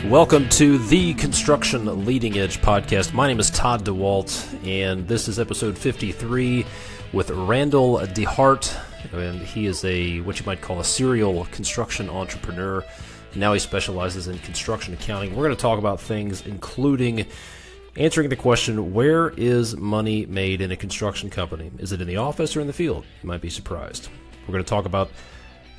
Welcome to the Construction Leading Edge podcast. My name is Todd DeWalt, and this is episode 53 with Randal DeHart, and he is what you might call a serial construction entrepreneur. Now he specializes in construction accounting. We're going to talk about things including answering the question, where is money made in a construction company? Is it in the office or in the field? You might be surprised. We're going to talk about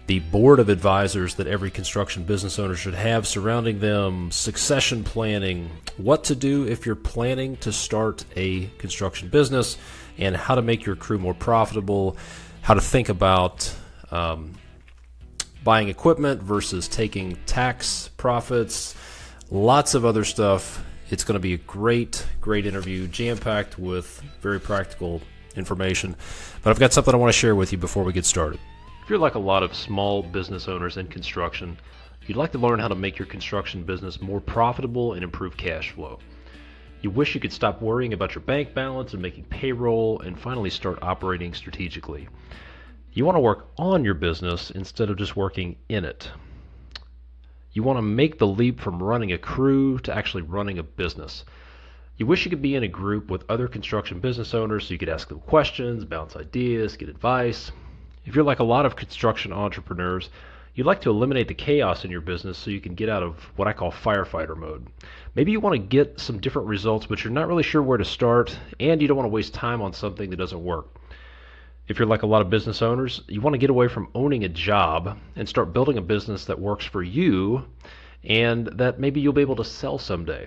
the board of advisors that every construction business owner should have surrounding them, succession planning, what to do if you're planning to start a construction business, and how to make your crew more profitable, how to think about buying equipment versus taking tax profits, lots of other stuff. It's going to be a great interview, jam-packed with very practical information. But I've got something I want to share with you before we get started. If you're like a lot of small business owners in construction, you'd like to learn how to make your construction business more profitable and improve cash flow. You wish you could stop worrying about your bank balance and making payroll and finally start operating strategically. You want to work on your business instead of just working in it. You want to make the leap from running a crew to actually running a business. You wish you could be in a group with other construction business owners so you could ask them questions, bounce ideas, get advice. If you're like a lot of construction entrepreneurs, you'd like to eliminate the chaos in your business so you can get out of what I call firefighter mode. Maybe you want to get some different results, but you're not really sure where to start, and you don't want to waste time on something that doesn't work. If you're like a lot of business owners, you want to get away from owning a job and start building a business that works for you and that maybe you'll be able to sell someday.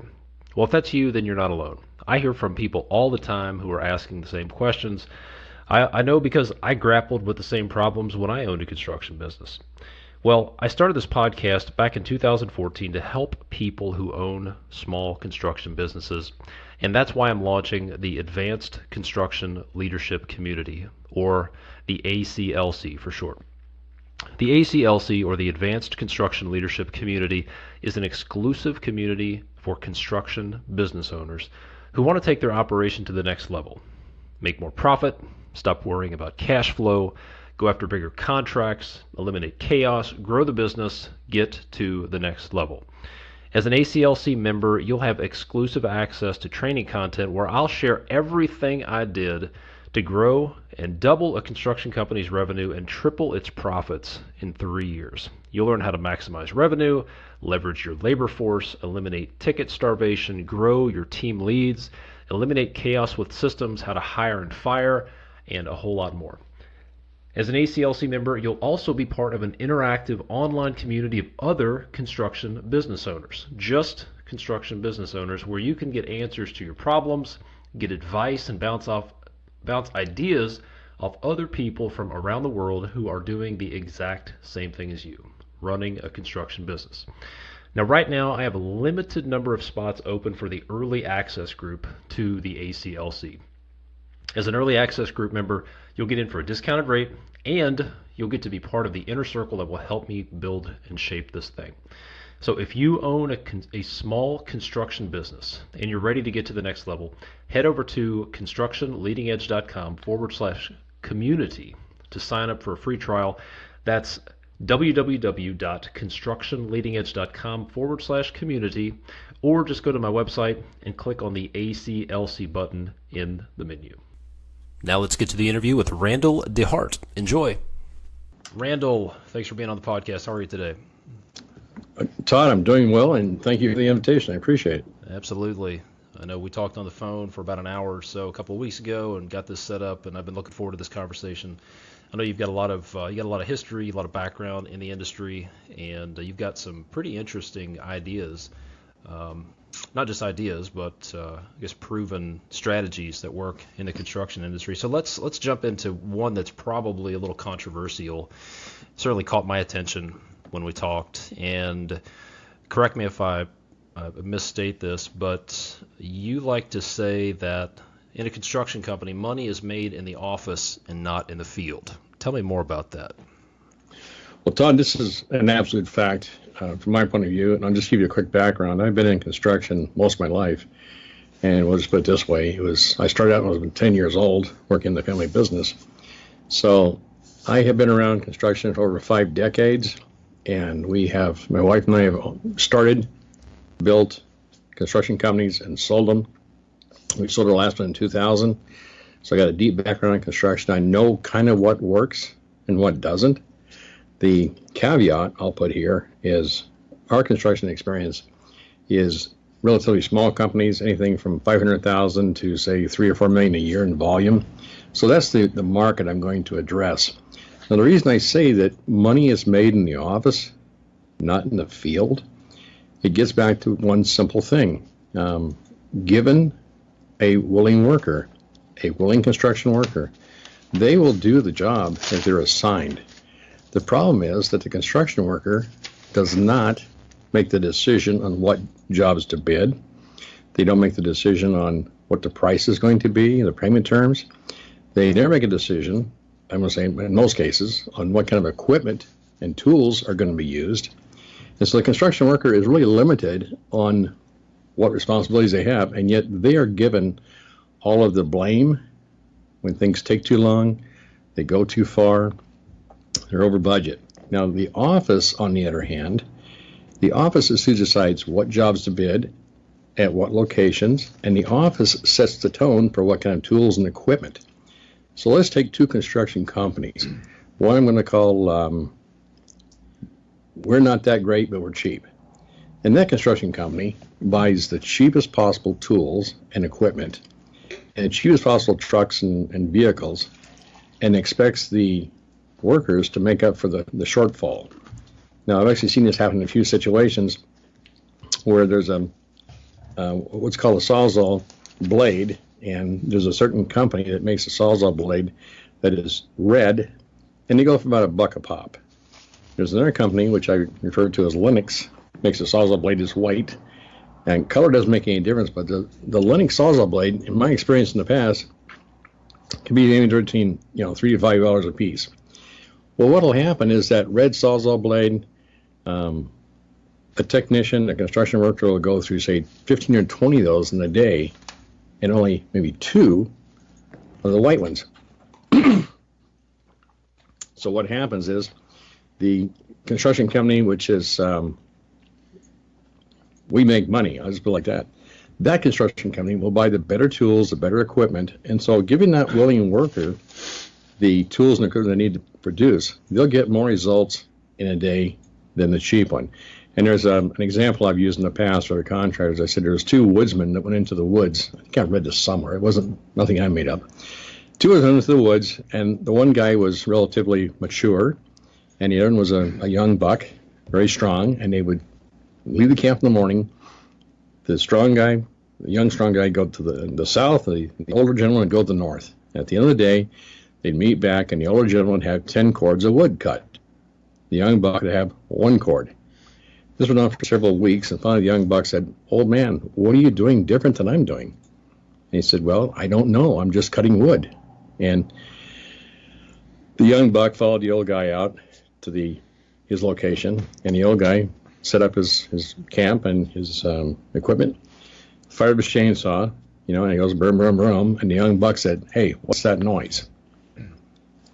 Well, if that's you, then you're not alone. I hear from people all the time who are asking the same questions. I know because I grappled with the same problems when I owned a construction business. Well, I started this podcast back in 2014 to help people who own small construction businesses, and that's why I'm launching the Advanced Construction Leadership Community, or the ACLC for short. The ACLC, or the Advanced Construction Leadership Community, is an exclusive community for construction business owners who want to take their operation to the next level, make more profit, stop worrying about cash flow, go after bigger contracts, eliminate chaos, grow the business, get to the next level. As an ACLC member, you'll have exclusive access to training content where I'll share everything I did to grow and double a construction company's revenue and triple its profits in 3 years. You'll learn how to maximize revenue, leverage your labor force, eliminate ticket starvation, grow your team leads, eliminate chaos with systems, how to hire and fire, and a whole lot more. As an ACLC member, you'll also be part of an interactive online community of other construction business owners, just construction business owners, where you can get answers to your problems, get advice, and bounce ideas off other people from around the world who are doing the exact same thing as you, running a construction business. Now, right now, I have a limited number of spots open for the early access group to the ACLC. As an early access group member, you'll get in for a discounted rate, and you'll get to be part of the inner circle that will help me build and shape this thing. So if you own a small construction business and you're ready to get to the next level, head over to constructionleadingedge.com/community to sign up for a free trial. That's www.constructionleadingedge.com/community, or just go to my website and click on the ACLC button in the menu. Now let's get to the interview with Randal DeHart. Enjoy. Randal, thanks for being on the podcast. How are you today? Todd, I'm doing well, and thank you for the invitation. I appreciate it. Absolutely. I know we talked on the phone for about an hour or so a couple of weeks ago and got this set up, and I've been looking forward to this conversation. I know you've got a lot of history, a lot of background in the industry, and you've got some pretty interesting ideas. Not just ideas, but I guess proven strategies that work in the construction industry. So let's jump into one that's probably a little controversial. Certainly caught my attention when we talked, and correct me if I misstate this, but you like to say that in a construction company, money is made in the office and not in the field. Tell me more about that. Well, Todd, this is an absolute fact from my point of view, and I'll just give you a quick background. I've been in construction most of my life, And we'll just put it this way, I started out when I was 10 years old working in the family business. So I have been around construction for over 5 decades, and my wife and I have started, built construction companies and sold them. We sold our last one in 2000. So I got a deep background in construction. I know kind of what works and what doesn't. The caveat I'll put here is our construction experience is relatively small companies, anything from 500,000 to say 3 or 4 million a year in volume. So that's the market I'm going to address. Now, the reason I say that money is made in the office, not in the field, it gets back to one simple thing. Given a willing worker, a willing construction worker, they will do the job that they're assigned. The problem is that the construction worker does not make the decision on what jobs to bid. They don't make the decision on what the price is going to be, the payment terms. They never make a decision, I'm going to say in most cases, on what kind of equipment and tools are going to be used. And so the construction worker is really limited on what responsibilities they have, and yet they are given all of the blame when things take too long, they go too far, they're over budget. Now, the office, on the other hand, the office is who decides what jobs to bid, at what locations, and the office sets the tone for what kind of tools and equipment. So let's take 2 construction companies. One I'm going to call, we're not that great, but we're cheap. And that construction company buys the cheapest possible tools and equipment, and the cheapest possible trucks and vehicles, and expects the workers to make up for the shortfall. Now, I've actually seen this happen in a few situations where there's what's called a Sawzall blade, and there's a certain company that makes a Sawzall blade that is red, and they go for about $1 a pop. There's another company, which I refer to as Lennox, makes a Sawzall blade is white, and color doesn't make any difference, but the Lennox Sawzall blade, in my experience in the past, can be anywhere between $3 to $5 a piece. Well, what will happen is that red Sawzall blade, a technician, a construction worker will go through, say, 15 or 20 of those in a day, and only maybe 2 are the white ones. So what happens is the construction company, which is, we make money, I'll just put it like that. That construction company will buy the better tools, the better equipment, and so giving that willing worker the tools and equipment they need to produce, they'll get more results in a day than the cheap one. And there's an example I've used in the past for the contractors. I said there was 2 woodsmen that went into the woods. I think I read this somewhere. It wasn't nothing I made up. 2 of them went into the woods, and the one guy was relatively mature, and the other one was a young buck, very strong, and they would leave the camp in the morning. The strong guy, the young strong guy, go to the south. The older gentleman would go to the north. At the end of the day, they'd meet back, and the older gentleman would have 10 cords of wood cut. The young buck would have 1 cord. This went on for several weeks, and finally the young buck said, "Old man, what are you doing different than I'm doing?" And he said, "Well, I don't know. I'm just cutting wood." And the young buck followed the old guy out to his location, and the old guy set up his camp and his equipment, fired his chainsaw, and he goes, "Brum, brum, brum," and the young buck said, "Hey, what's that noise?"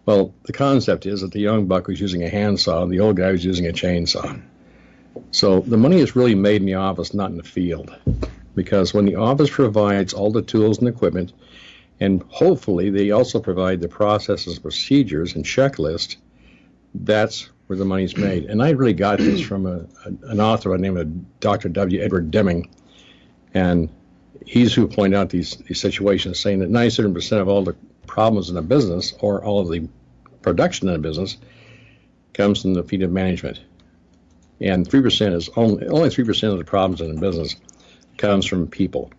Well, the concept is that the young buck was using a handsaw, and the old guy was using a chainsaw. So the money is really made in the office, not in the field, because when the office provides all the tools and equipment, and hopefully they also provide the processes, procedures, and checklists, that's where the money's made. And I really got this from an author by the name of Dr. W. Edward Deming, and he's who pointed out these situations, saying that 97% of all the problems in a business, or all of the production in a business, comes from the feet of management. And 3% is only 3% of the problems in a business comes from people.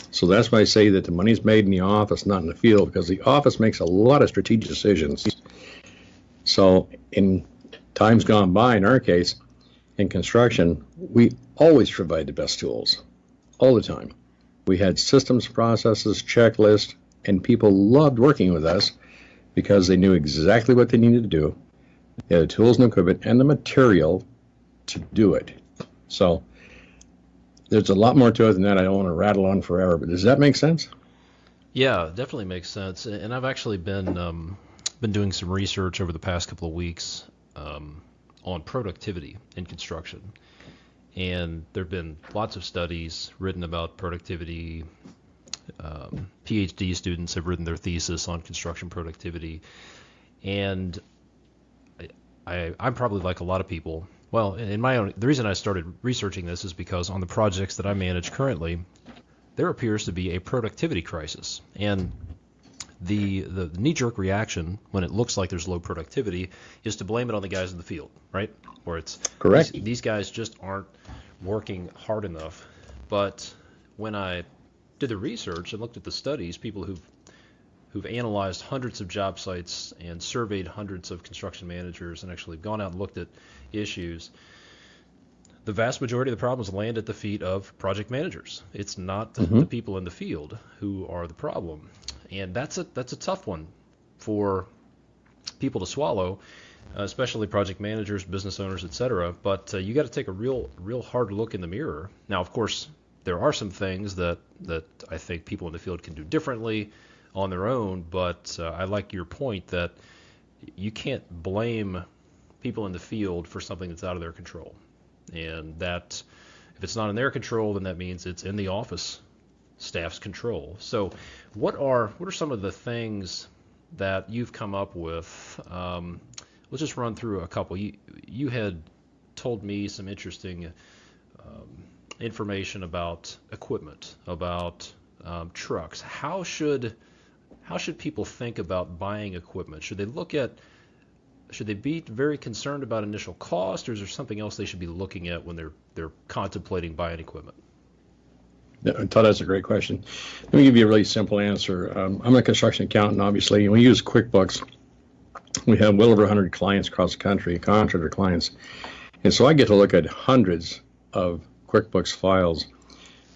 So that's why I say that the money's made in the office, not in the field, because the office makes a lot of strategic decisions. So in times gone by, in our case, in construction, we always provide the best tools, all the time. We had systems, processes, checklists, and people loved working with us because they knew exactly what they needed to do. They had the tools and equipment and the material to do it. So there's a lot more to it than that. I don't want to rattle on forever, but does that make sense? Yeah, definitely makes sense. And I've actually been doing some research over the past couple of weeks on productivity in construction. And there have been lots of studies written about productivity. PhD students have written their thesis on construction productivity. And I'm probably like a lot of people. Well, the reason I started researching this is because on the projects that I manage currently, there appears to be a productivity crisis. And the knee-jerk reaction when it looks like there's low productivity is to blame it on the guys in the field, right? Or it's correct. These guys just aren't working hard enough. But when I did the research and looked at the studies, people who've analyzed hundreds of job sites and surveyed hundreds of construction managers and actually gone out and looked at issues, the vast majority of the problems land at the feet of project managers. It's not the people in the field who are the problem. And that's a tough one for people to swallow, especially project managers, business owners, etc. But you got to take a real hard look in the mirror. Now, of course, there are some things that I think people in the field can do differently on their own, but I like your point that you can't blame people in the field for something that's out of their control. And that if it's not in their control, then that means it's in the office staff's control. So what are some of the things that you've come up with? Let's just run through a couple. You had told me some interesting information about equipment, about trucks. How should people think about buying equipment? Should they be very concerned about initial cost, or is there something else they should be looking at when they're contemplating buying equipment? I thought that's a great question. Let me give you a really simple answer. I'm a construction accountant, obviously, and we use QuickBooks. We have well over 100 clients across the country, contractor clients. And so I get to look at hundreds of QuickBooks files.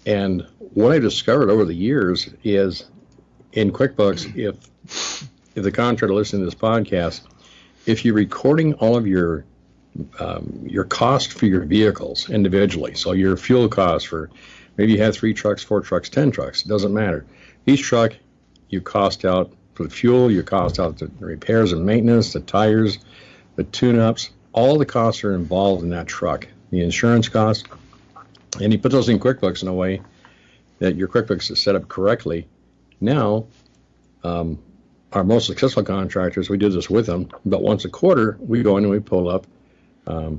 And what I discovered over the years is in QuickBooks, if the contractor listening to this podcast, if you're recording all of your cost for your vehicles individually, so your fuel cost for maybe you have 3 trucks, 4 trucks, 10 trucks, it doesn't matter. Each truck, you cost out for the fuel, you cost out the repairs and maintenance, the tires, the tune-ups, all the costs are involved in that truck, the insurance costs, and you put those in QuickBooks in a way that your QuickBooks is set up correctly. Now, our most successful contractors, we do this with them, but once a quarter, we go in and we pull up a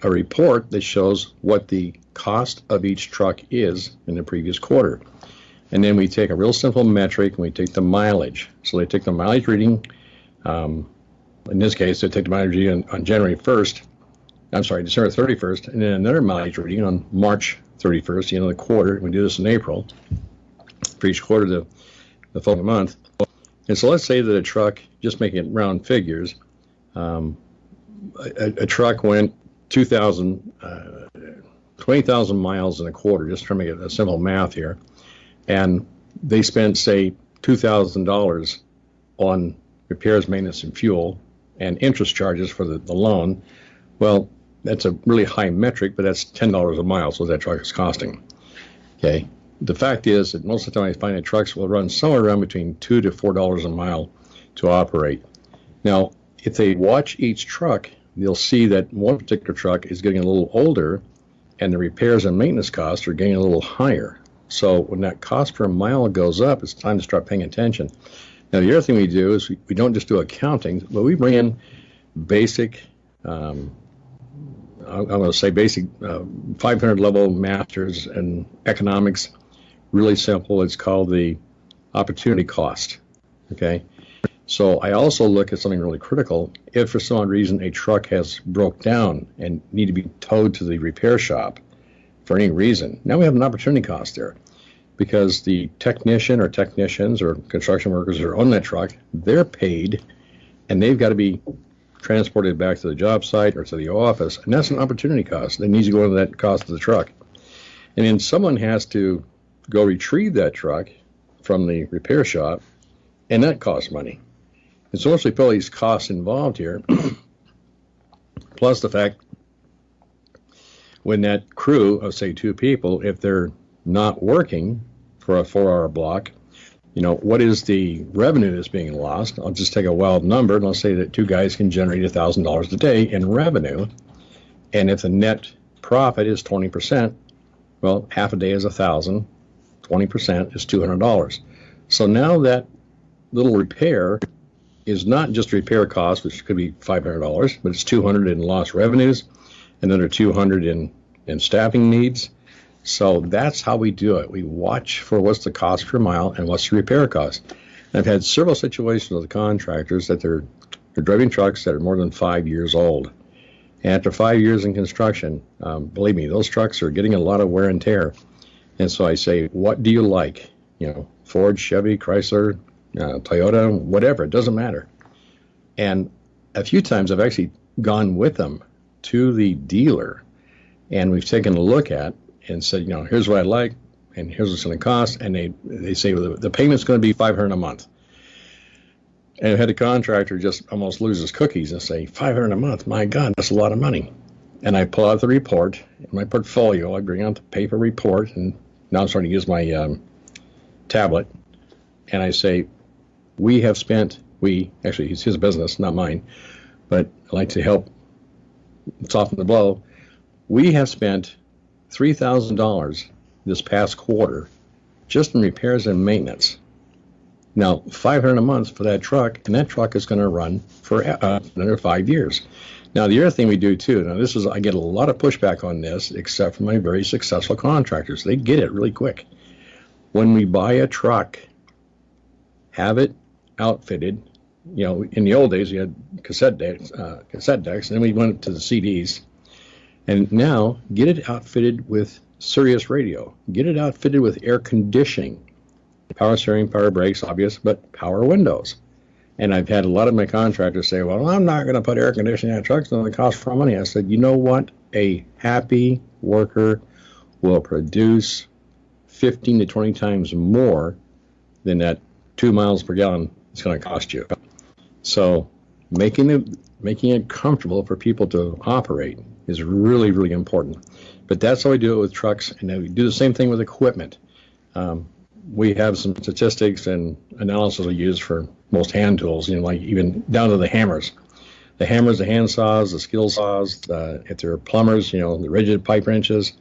report that shows what the cost of each truck is in the previous quarter. And then we take a real simple metric and we take the mileage. So they take the mileage reading. In this case, they take the mileage reading on December 31st, and then another mileage reading on March 31st, the end of the quarter. We do this in April for each quarter, the following month. And so let's say that a truck, just making it round figures, a truck went 20,000 miles in a quarter, just trying to make it a simple math here. And they spent, say, $2,000 on repairs, maintenance, and fuel, and interest charges for the loan. Well, that's a really high metric, but that's $10 a mile, so that truck is costing. Okay. The fact is that most of the time I find that trucks will run somewhere around between $2 to $4 a mile to operate. Now, if they watch each truck, they'll see that one particular truck is getting a little older and the repairs and maintenance costs are getting a little higher. So when that cost per mile goes up, it's time to start paying attention. Now, the other thing we do is we don't just do accounting, but we bring in basic, I'm going to say basic 500 level masters in economics. Really simple. It's called the opportunity cost. Okay. So I also look at something really critical. If for some reason a truck has broke down and need to be towed to the repair shop for any reason, now we have an opportunity cost there, because the technician or technicians or construction workers that are on that truck, they're paid and they've got to be transported back to the job site or to the office, and that's an opportunity cost. They need to go into that cost of the truck. And then someone has to go retrieve that truck from the repair shop, and that costs money. And so once we put all these costs involved here, plus the fact when that crew of, say, 2 people, if they're not working for a 4-hour block, what is the revenue that's being lost? I'll just take a wild number, and I'll say that 2 guys can generate $1,000 a day in revenue. And if the net profit is 20%, well, half a day is 1,000, 20% is $200. So now that little repair is not just repair cost, which could be $500, but it's $200 in lost revenues, another $200 in staffing needs. So that's how we do it. We watch for what's the cost per mile and what's the repair cost. And I've had several situations with contractors that they're driving trucks that are more than 5 years old. And after 5 years in construction, believe me, those trucks are getting a lot of wear and tear. And so I say, what do you like? Ford, Chevy, Chrysler, Toyota, whatever, it doesn't matter. And a few times I've actually gone with them to the dealer, and we've taken a look at and said, here's what I like, and here's what's going to cost. And they say, well, the payment's going to be $500 a month. And I had a contractor just almost lose his cookies and say, $500 a month, my God, that's a lot of money. And I pull out the report in my portfolio. I bring out the paper report, and now I'm starting to use my tablet. And I say, actually, it's his business, not mine, but I like to help soften the blow. We have spent $3,000 this past quarter just in repairs and maintenance. Now, $500 a month for that truck, and that truck is going to run for another 5 years. Now, the other thing we do too, I get a lot of pushback on this, except for my very successful contractors. They get it really quick. When we buy a truck, have it outfitted. In the old days, we had cassette decks, and then we went to the CDs. And now, get it outfitted with Sirius radio. Get it outfitted with air conditioning. Power steering, power brakes, obvious, but power windows. And I've had a lot of my contractors say, well, I'm not going to put air conditioning on trucks. It's going to cost more money. I said, you know what? A happy worker will produce 15 to 20 times more than that 2 miles per gallon is going to cost you. So making it comfortable for people to operate is really, really important. But that's how we do it with trucks, and then we do the same thing with equipment. We have some statistics and analysis we use for most hand tools, like even down to the hammers. The hammers, the hand saws, the skill saws, if they're plumbers, the rigid pipe wrenches,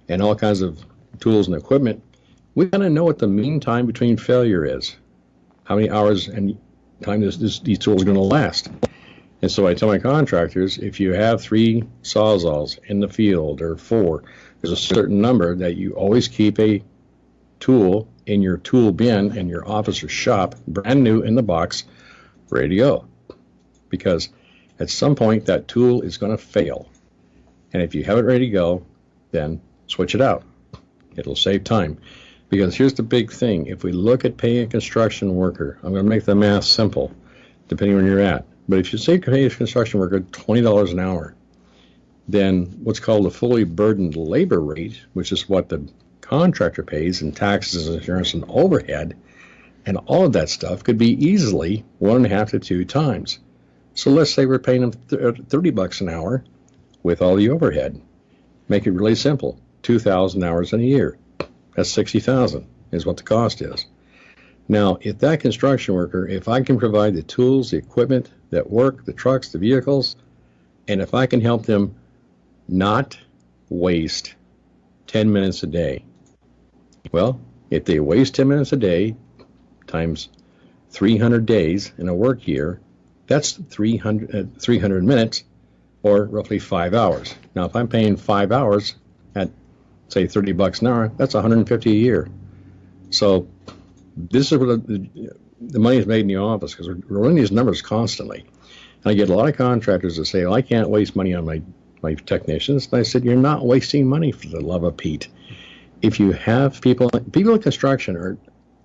and all kinds of tools and equipment. We got to know what the mean time between failure is. How many hours and time these tools are going to last. And so I tell my contractors, if you have 3 sawzalls in the field or 4, there's a certain number that you always keep a tool in your tool bin in your office or shop, brand new in the box, ready to go. Because at some point that tool is going to fail. And if you have it ready to go, then switch it out. It'll save time. Because here's the big thing. If we look at paying a construction worker, I'm going to make the math simple, depending on where you're at. But if you say pay a construction worker $20 an hour, then what's called a fully burdened labor rate, which is what the contractor pays in taxes, insurance, and overhead, and all of that stuff could be easily 1.5 to 2 times. So let's say we're paying them $30 an hour with all the overhead. Make it really simple. 2,000 hours in a year. That's $60,000 is what the cost is. Now, if that construction worker, if I can provide the tools, the equipment that work, the trucks, the vehicles, and if I can help them not waste 10 minutes a day, well, if they waste 10 minutes a day times 300 days in a work year, that's 300 minutes, or roughly 5 hours. Now, if I'm paying 5 hours at, say, $30 an hour, that's $150 a year. So this is where the money is made in the office, because we're running these numbers constantly. And I get a lot of contractors that say, well, I can't waste money on my technicians. And I said, you're not wasting money, for the love of Pete. If you have people in construction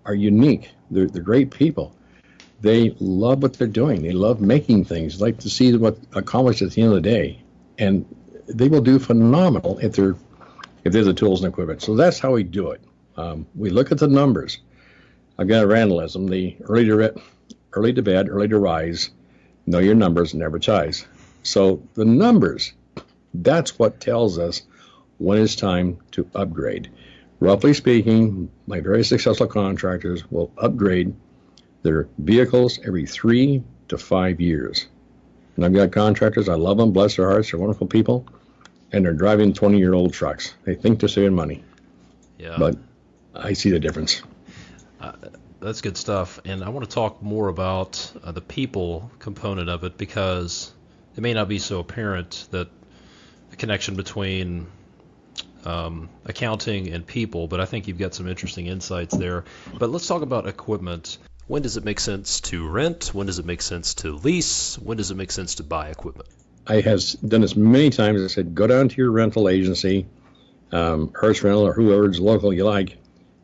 are unique. They're great people. They love what they're doing. They love making things. They like to see what accomplished at the end of the day. And they will do phenomenal if they're the tools and equipment. So that's how we do it. We look at the numbers. I've got a Randalism, the early to bed, early to rise, know your numbers and advertise. So the numbers, that's what tells us when it's time to upgrade. Roughly speaking, my very successful contractors will upgrade their vehicles every 3 to 5 years. And I've got contractors, I love them, bless their hearts, they're wonderful people, and they're driving 20-year-old trucks. They think they're saving money. Yeah. But I see the difference. That's good stuff. And I want to talk more about the people component of it, because it may not be so apparent that the connection between accounting and people, but I think you've got some interesting insights there. But let's talk about equipment. When does it make sense to rent? When does it make sense to lease? When does it make sense to buy equipment? I have done this many times. I said, go down to your rental agency, Hertz Rental or whoever's local you like,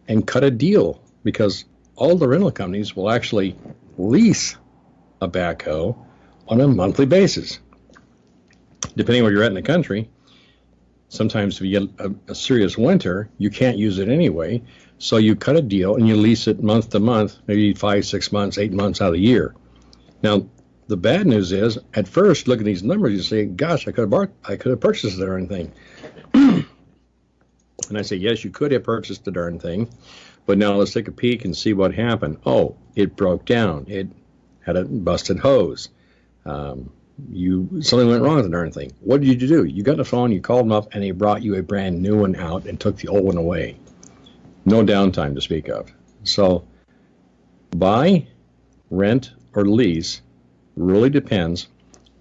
and cut a deal, because all the rental companies will actually lease a backhoe on a monthly basis. Depending where you're at in the country, sometimes if you get a serious winter, you can't use it anyway, so you cut a deal and you lease it month to month, maybe 5, 6 months, 8 months out of the year. Now, the bad news is, at first, look at these numbers, you say, gosh, I could have purchased the darn thing. And I say, yes, you could have purchased the darn thing, but now let's take a peek and see what happened. Oh, it broke down. It had a busted hose. Something went wrong with the darn thing. What did you do? You got the phone, you called them up, and they brought you a brand new one out and took the old one away. No downtime to speak of. So buy, rent, or lease really depends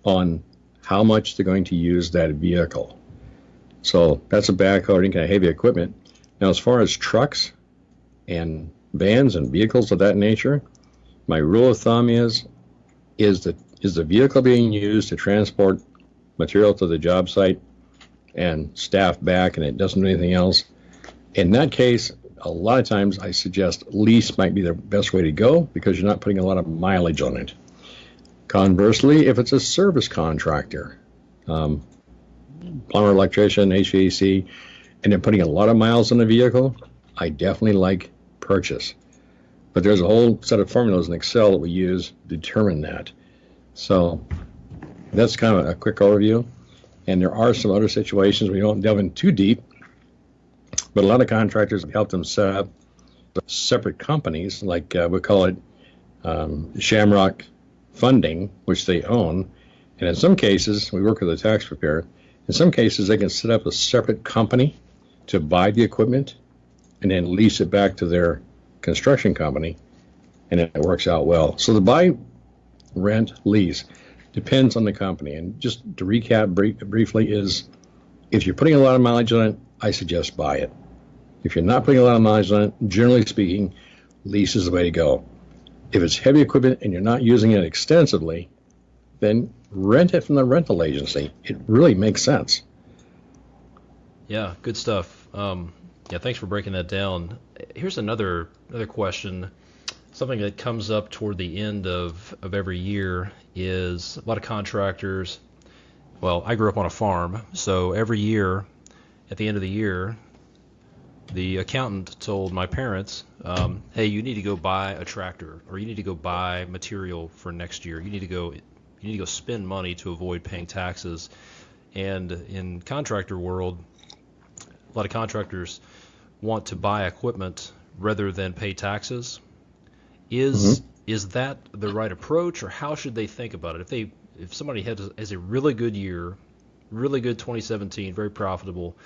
on how much they're going to use that vehicle. So that's a backhoe, any kind of heavy equipment. Now, as far as trucks and vans and vehicles of that nature, my rule of thumb is the vehicle being used to transport material to the job site and staff back, and it doesn't do anything else? In that case, a lot of times I suggest lease might be the best way to go, because you're not putting a lot of mileage on it. Conversely, if it's a service contractor, plumber, electrician, HVAC, and they're putting a lot of miles on the vehicle, I definitely like purchase. But there's a whole set of formulas in Excel that we use to determine that. So that's kind of a quick overview. And there are some other situations we don't delve in too deep, but a lot of contractors have helped them set up separate companies, like we call it Shamrock Funding, which they own. And in some cases, we work with a tax preparer. In some cases, they can set up a separate company to buy the equipment and then lease it back to their construction company, and it works out well. So the buy, rent, lease depends on the company. And just to recap briefly is, if you're putting a lot of mileage on it, I suggest buy it. If you're not putting a lot of mileage on it, generally speaking, lease is the way to go. If it's heavy equipment and you're not using it extensively, then rent it from the rental agency. It really makes sense. Yeah, good stuff. Yeah, thanks for breaking that down. Here's another question. Something that comes up toward the end of every year is a lot of contractors. Well, I grew up on a farm, so every year, at the end of the year, the accountant told my parents, hey, you need to go buy a tractor, or you need to go buy material for next year. You need to go spend money to avoid paying taxes. And in contractor world, a lot of contractors want to buy equipment rather than pay taxes. Is that the right approach, or how should they think about it? If somebody has a really good year, really good 2017, very profitable,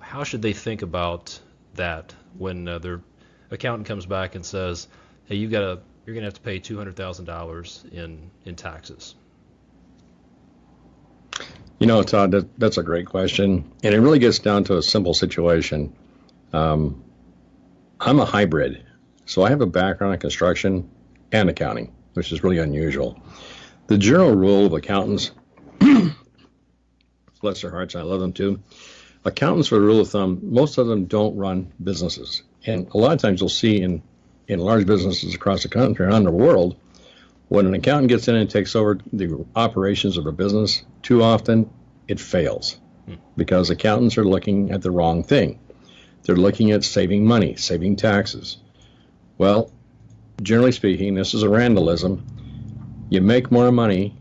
how should they think about that when their accountant comes back and says, hey, you're going to have to pay $200,000 in taxes? You know, Todd, that's a great question. And it really gets down to a simple situation. I'm a hybrid. So I have a background in construction and accounting, which is really unusual. The general rule of accountants, bless their hearts, I love them too. Accountants, for the rule of thumb, most of them don't run businesses. And a lot of times you'll see in large businesses across the country and around the world, when an accountant gets in and takes over the operations of a business, too often it fails because accountants are looking at the wrong thing. They're looking at saving money, saving taxes. Well, generally speaking, this is a Randalism. You make more money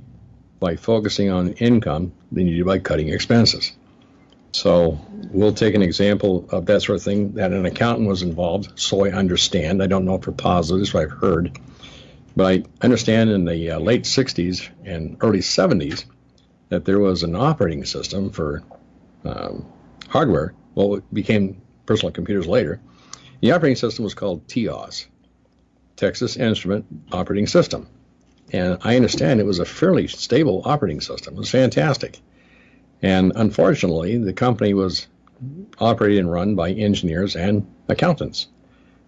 by focusing on income than you do by cutting expenses. So we'll take an example of that sort of thing, that an accountant was involved, so I understand. I don't know for positives, but I've heard. But I understand in the late 60s and early 70s that there was an operating system for hardware. Well, it became personal computers later. The operating system was called TIOS, Texas Instrument Operating System. And I understand it was a fairly stable operating system. It was fantastic. And unfortunately, the company was operated and run by engineers and accountants.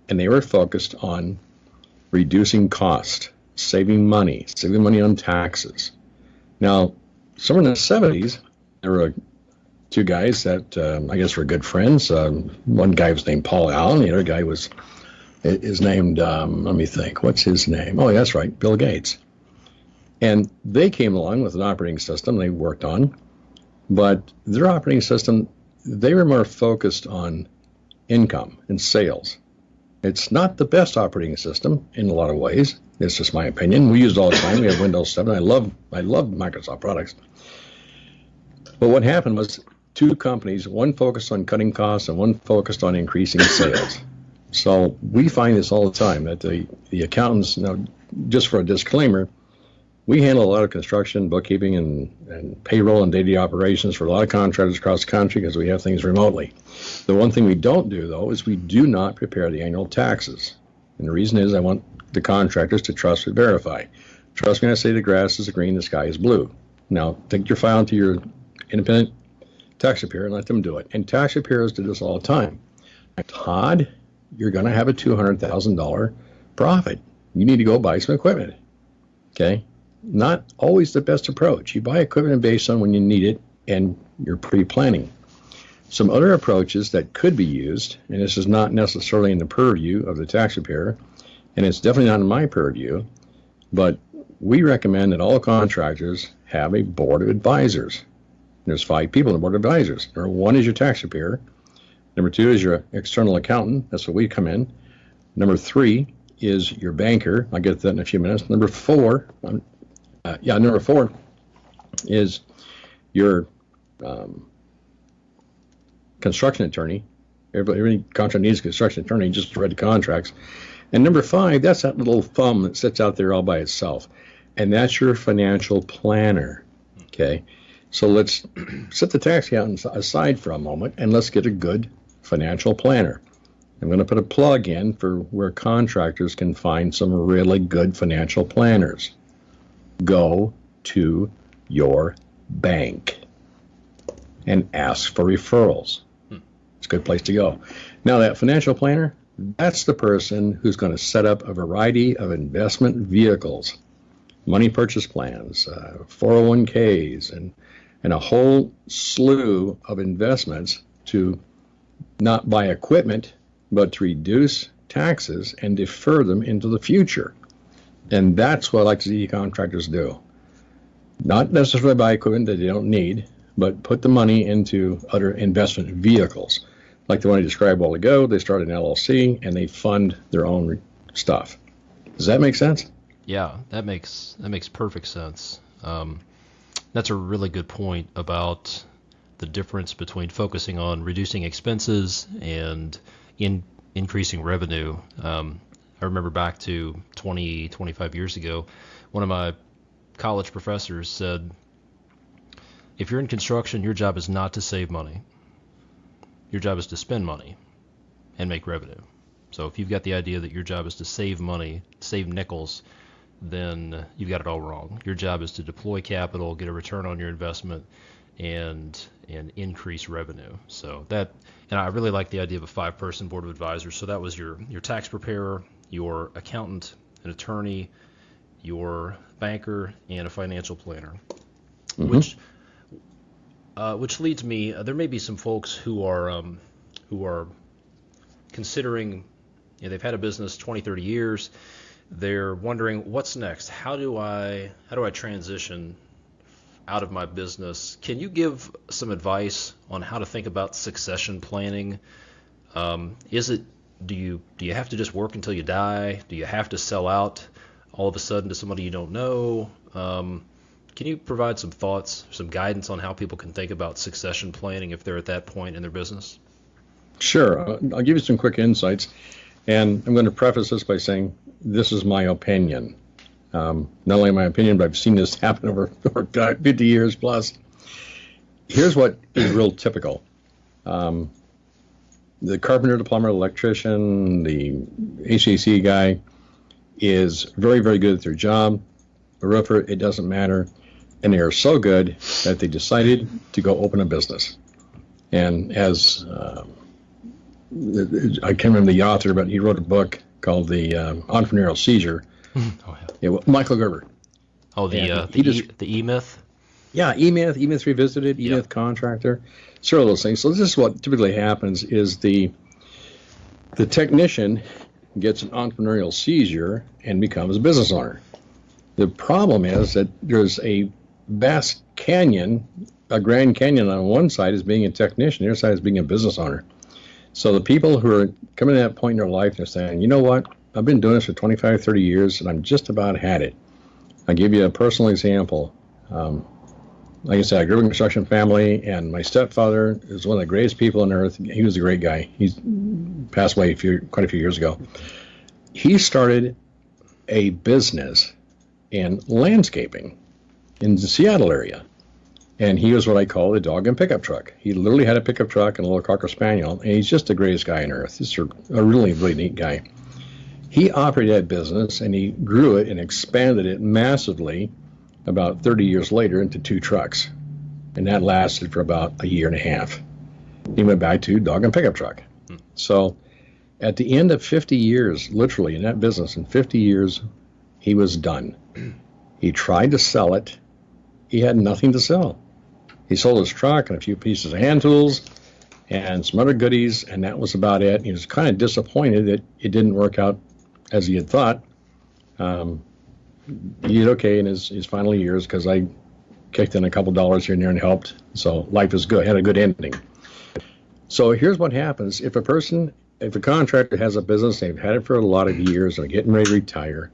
And they were focused on reducing cost, saving money on taxes. Now, somewhere in the 70s, there were two guys that I guess were good friends. One guy was named Paul Allen. The other guy is named, let me think, what's his name? Oh, that's right, Bill Gates. And they came along with an operating system they worked on. But their operating system, they were more focused on income and sales. It's not the best operating system in a lot of ways. It's just my opinion. We use it all the time. We have Windows 7. I love Microsoft products. But what happened was two companies, one focused on cutting costs and one focused on increasing sales. So we find this all the time, that the accountants, now just for a disclaimer, we handle a lot of construction, bookkeeping, and payroll and day-to-day operations for a lot of contractors across the country because we have things remotely. The one thing we don't do, though, is we do not prepare the annual taxes. And the reason is I want the contractors to trust and verify. Trust me when I say the grass is green, the sky is blue. Now, take your file to your independent tax preparer and let them do it. And tax preparers do this all the time. Todd, you're going to have a $200,000 profit. You need to go buy some equipment. Okay? Not always the best approach. You buy equipment based on when you need it and you're pre-planning. Some other approaches that could be used, and this is not necessarily in the purview of the tax preparer, and it's definitely not in my purview, but we recommend that all contractors have a board of advisors. There's 5 people in the board of advisors. Number 1 is your tax preparer. Number 2 is your external accountant. That's where we come in. Number 3 is your banker. I'll get to that in a few minutes. Number 4 is your construction attorney. Every contract needs a construction attorney, just to read the contracts. And number 5, that's that little thumb that sits out there all by itself. And that's your financial planner. Okay? So let's set the tax accountant aside for a moment and let's get a good financial planner. I'm going to put a plug in for where contractors can find some really good financial planners. Go to your bank and ask for referrals. It's a good place to go. Now, that financial planner, that's the person who's going to set up a variety of investment vehicles, money purchase plans, 401ks, and a whole slew of investments to not buy equipment, but to reduce taxes and defer them into the future. And that's what I like to see contractors do. Not necessarily buy equipment that they don't need, but put the money into other investment vehicles. Like the one I described a while ago, they start an LLC and they fund their own stuff. Does that make sense? Yeah, that makes perfect sense. That's a really good point about the difference between focusing on reducing expenses and increasing revenue. I remember back to 25 years ago, one of my college professors said, if you're in construction, your job is not to save money. Your job is to spend money and make revenue. So if you've got the idea that your job is to save money, save nickels, then you've got it all wrong. Your job is to deploy capital, get a return on your investment, and increase revenue. So that, and I really like the idea of a 5-person board of advisors. So that was your tax preparer, your accountant, an attorney, your banker, and a financial planner. Mm-hmm. Which leads me, there may be some folks who are considering, they've had a business 20, 30 years. They're wondering, what's next? How do I transition out of my business? Can you give some advice on how to think about succession planning? Do you have to just work until you die? Do you have to sell out all of a sudden to somebody you don't know? can you provide some thoughts, some guidance on how people can think about succession planning if they're at that point in their business? Sure. I'll give you some quick insights. And I'm going to preface this by saying this is my opinion. Not only my opinion, but I've seen this happen over 50 years plus. Here's what is real typical. The carpenter, the plumber, the electrician, the HVAC guy is very, very good at their job. The roofer, it doesn't matter. And they are so good that they decided to go open a business. And as I can't remember the author, but he wrote a book called The Entrepreneurial Seizure. Michael Gerber. Oh, the E-Myth? Yeah, E-Myth Revisited, E-Myth Contractor, several of those things. So this is what typically happens is the technician gets an entrepreneurial seizure and becomes a business owner. The problem is that there's a vast canyon, a Grand Canyon on one side is being a technician, the other side is being a business owner. So the people who are coming to that point in their life, they're saying, you know what, I've been doing this for 25, 30 years, and I'm just about had it. I'll give you a personal example. Like I said, I grew up in a construction family, and my stepfather is one of the greatest people on earth. He was a great guy. He's passed away quite a few years ago. He started a business in landscaping in the Seattle area. And he was what I call a dog and pickup truck. He literally had a pickup truck and a little Cocker Spaniel, and he's just the greatest guy on earth. He's a really, really neat guy. He operated that business, and he grew it and expanded it massively about 30 years later into 2 trucks. And that lasted for about a year and a half. He went back to dog and pickup truck. So at the end of 50 years, literally in that business, in 50 years, he was done. He tried to sell it. He had nothing to sell. He sold his truck and a few pieces of hand tools and some other goodies, and that was about it. He was kind of disappointed that it didn't work out as he had thought. He did okay in his final years because I kicked in a couple dollars here and there and helped. So life is good, had a good ending. So here's what happens. If a contractor has a business, they've had it for a lot of years, and are getting ready to retire,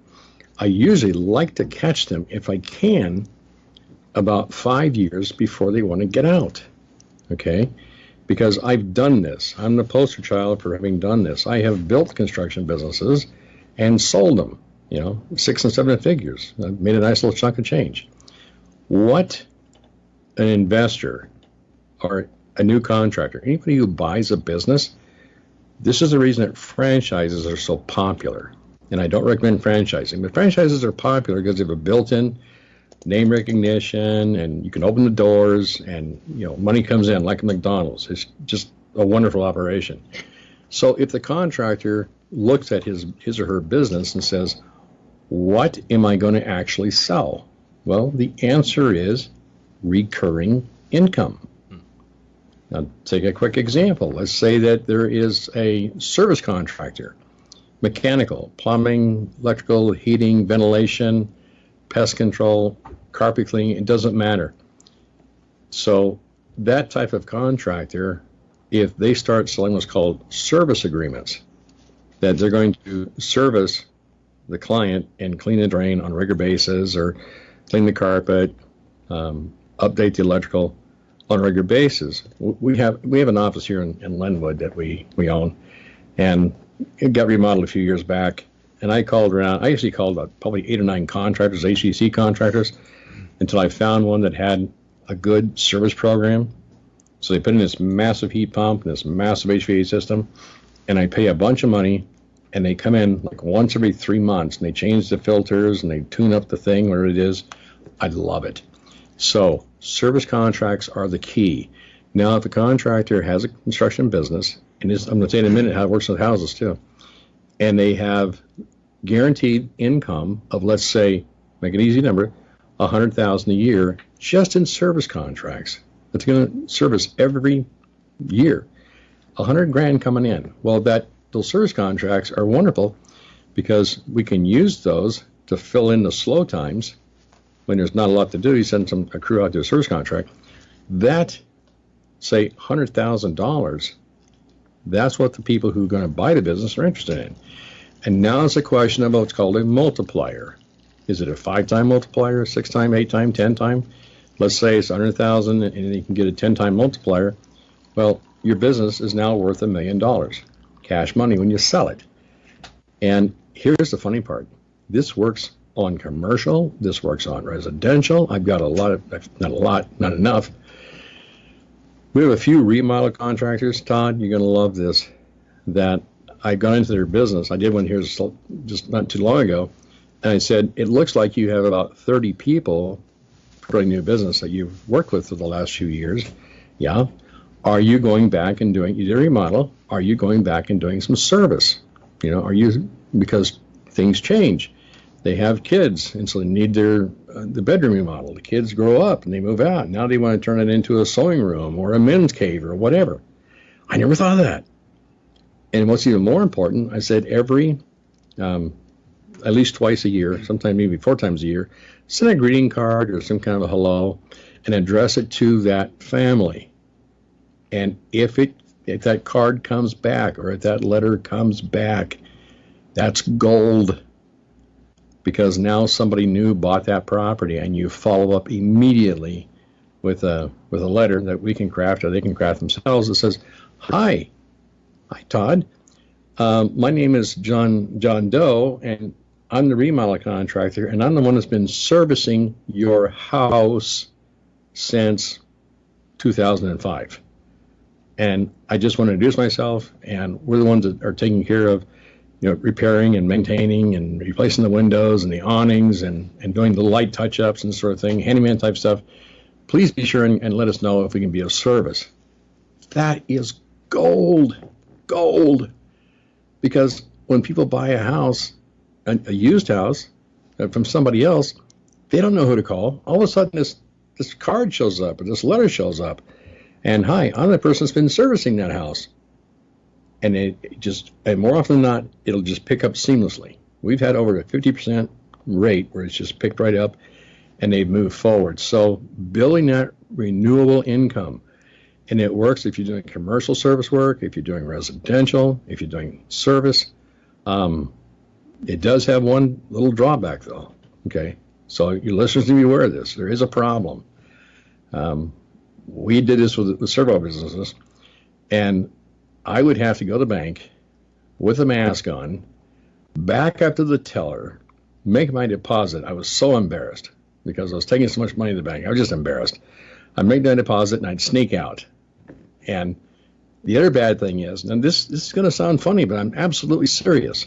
I usually like to catch them, if I can, about 5 years before they want to get out, okay? Because I've done this. I'm the poster child for having done this. I have built construction businesses and sold them, 6 and 7 figures. I've made a nice little chunk of change. What an investor or a new contractor, anybody who buys a business, this is the reason that franchises are so popular. And I don't recommend franchising, but franchises are popular because they have a built-in name recognition, and you can open the doors, and money comes in like a McDonald's. It's just a wonderful operation. So if the contractor looks at his or her business and says, what am I going to actually sell? Well, the answer is recurring income. Now, take a quick example. Let's say that there is a service contractor, mechanical, plumbing, electrical, heating, ventilation, pest control, carpet cleaning, it doesn't matter. So that type of contractor, if they start selling what's called service agreements, that they're going to service the client and clean the drain on a regular basis, or clean the carpet, update the electrical on a regular basis. We have an office here in Lenwood that we own, and it got remodeled a few years back. And I called around. I actually called about probably 8 or 9 contractors, HVAC contractors, until I found one that had a good service program. So they put in this massive heat pump and this massive HVAC system, and I pay a bunch of money, and they come in like once every 3 months, and they change the filters, and they tune up the thing, whatever it is. I love it. So service contracts are the key. Now, if a contractor has a construction business, and I'm going to say in a minute how it works with houses too, and they have guaranteed income of, let's say, make an easy number, $100,000 a year just in service contracts. That's going to service every year. $100,000 coming in. Well, those service contracts are wonderful because we can use those to fill in the slow times when there's not a lot to do. You send a crew out to a service contract. That, say, $100,000. That's what the people who are going to buy the business are interested in. And now it's a question about what's called a multiplier. Is it a 5-time multiplier, 6-time, 8-time, 10-time? Let's say it's 100,000 and you can get a 10-time multiplier. Well, your business is now worth $1 million, cash money when you sell it. And here's the funny part. This works on commercial. This works on residential. I've got not enough. We have a few remodel contractors, Todd, you're going to love this, that I got into their business. I did one here just not too long ago. And I said, it looks like you have about 30 people, pretty new business that you've worked with for the last few years. Yeah. Are you going back and you did a remodel, are you going back and doing some service? Because things change. They have kids, and so they need the bedroom remodel. The kids grow up and they move out. Now they want to turn it into a sewing room or a men's cave or whatever. I never thought of that. And what's even more important, I said at least twice a year, sometimes maybe 4 times a year, send a greeting card or some kind of a hello and address it to that family. And if that card comes back or if that letter comes back, that's gold. Because now somebody new bought that property, and you follow up immediately with a letter that we can craft or they can craft themselves that says, Hi Todd, my name is John Doe, and I'm the remodel contractor, and I'm the one that's been servicing your house since 2005. And I just want to introduce myself, and we're the ones that are taking care of repairing and maintaining and replacing the windows and the awnings and doing the light touch-ups and sort of thing, handyman type stuff. Please be sure and let us know if we can be of service. That is gold. Because when people buy a house, a used house from somebody else, they don't know who to call. All of a sudden this card shows up or this letter shows up. And hi, I'm the person that's been servicing that house. And and more often than not, it'll just pick up seamlessly. We've had over a 50% rate where it's just picked right up and they've moved forward. So building that renewable income, and it works if you're doing commercial service work, if you're doing residential, if you're doing service. It does have one little drawback though. Okay. So your listeners need to be aware of this. There is a problem. We did this with several businesses, and I would have to go to the bank with a mask on, back up to the teller, make my deposit. I was so embarrassed because I was taking so much money to the bank. I was just embarrassed. I'd make my deposit and I'd sneak out. And the other bad thing is, and this is going to sound funny, but I'm absolutely serious.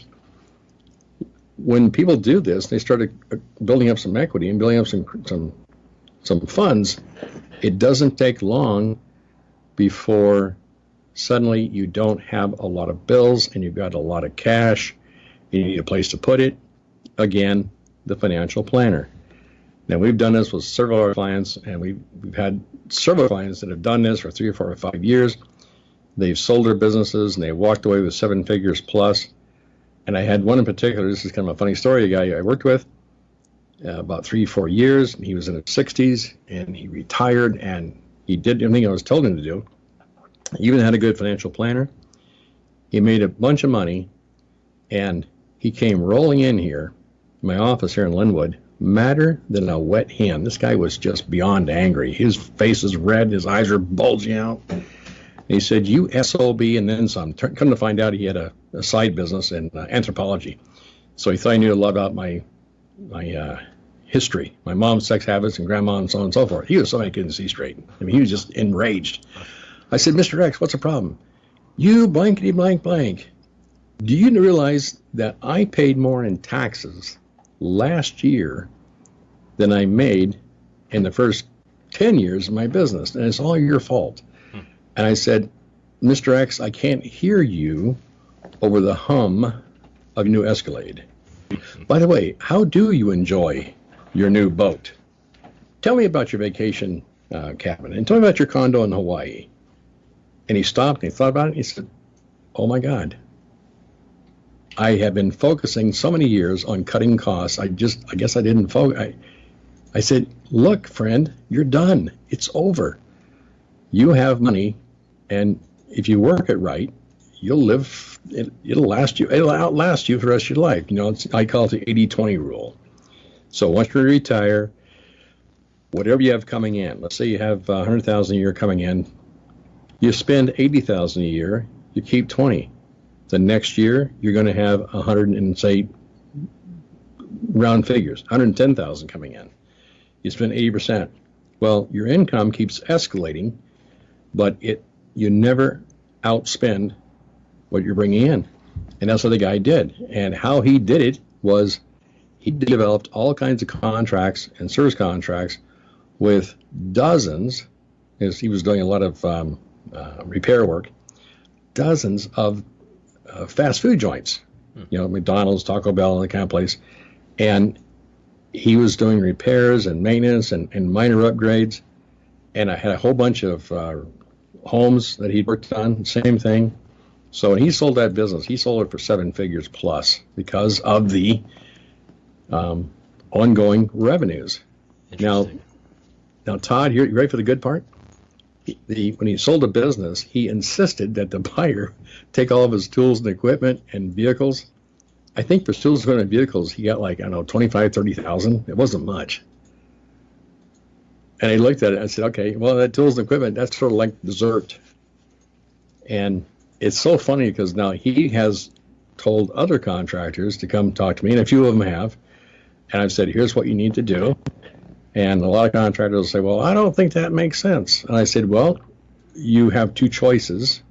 When people do this, they started building up some equity and building up some funds. It doesn't take long before suddenly you don't have a lot of bills and you've got a lot of cash. You need a place to put it. Again, the financial planner. Now, we've done this with several of our clients, and we've had several clients that have done this for 3 or 4 or 5 years. They've sold their businesses and they walked away with 7 figures plus. And I had one in particular. This is kind of a funny story. A guy I worked with about 3 or 4 years. He was in his 60s and he retired, and he did everything I was told him to do. He even had a good financial planner. He made a bunch of money, and he came rolling in here, my office here in Linwood, madder than a wet hen. This guy was just beyond angry. His face is red, his eyes are bulging out. And he said, "You SOB," and then some. Come to find out, he had a side business in anthropology. So he thought he knew a lot about my history, my mom's sex habits and grandma and so on and so forth. He was somebody I couldn't see straight. I mean, he was just enraged. I said, "Mr. X, what's the problem?" "You blankety blank blank. Do you realize that I paid more in taxes last year than I made in the first 10 years of my business? And it's all your fault." And I said, "Mr. X, I can't hear you over the hum of your new Escalade. By the way, how do you enjoy your new boat? Tell me about your vacation cabin, and tell me about your condo in Hawaii." And he stopped and he thought about it. And he said, "Oh my God, I have been focusing so many years on cutting costs. I guess I didn't focus." I said, "Look, friend, you're done. It's over. You have money, and if you work it right, you'll live. It'll outlast you for the rest of your life. I call it the 80-20 rule. So once you retire, whatever you have coming in, let's say you have 100,000 a year coming in, you spend 80,000 a year, you keep 20. The next year, you're going to have 100 and say, round figures, 110,000 coming in. You spend 80%. Well, your income keeps escalating, but you never outspend what you're bringing in. And that's what the guy did. And how he did it was he developed all kinds of contracts and service contracts with dozens, as he was doing a lot of repair work, dozens of fast food joints, McDonald's, Taco Bell, and that kind of place. And he was doing repairs and maintenance and minor upgrades. And I had a whole bunch of homes that he'd worked on, same thing. So when he sold that business, he sold it for 7 figures plus because of the ongoing revenues. Now, Todd, you ready for the good part? When he sold the business, he insisted that the buyer take all of his tools and equipment and vehicles. I think for tools, equipment, and vehicles, he got 25, 30,000. It wasn't much. And I looked at it and I said, okay, well, that tools and equipment, that's sort of like dessert. And it's so funny because now he has told other contractors to come talk to me, and a few of them have. And I've said, here's what you need to do. And a lot of contractors will say, well, I don't think that makes sense. And I said, well, you have two choices.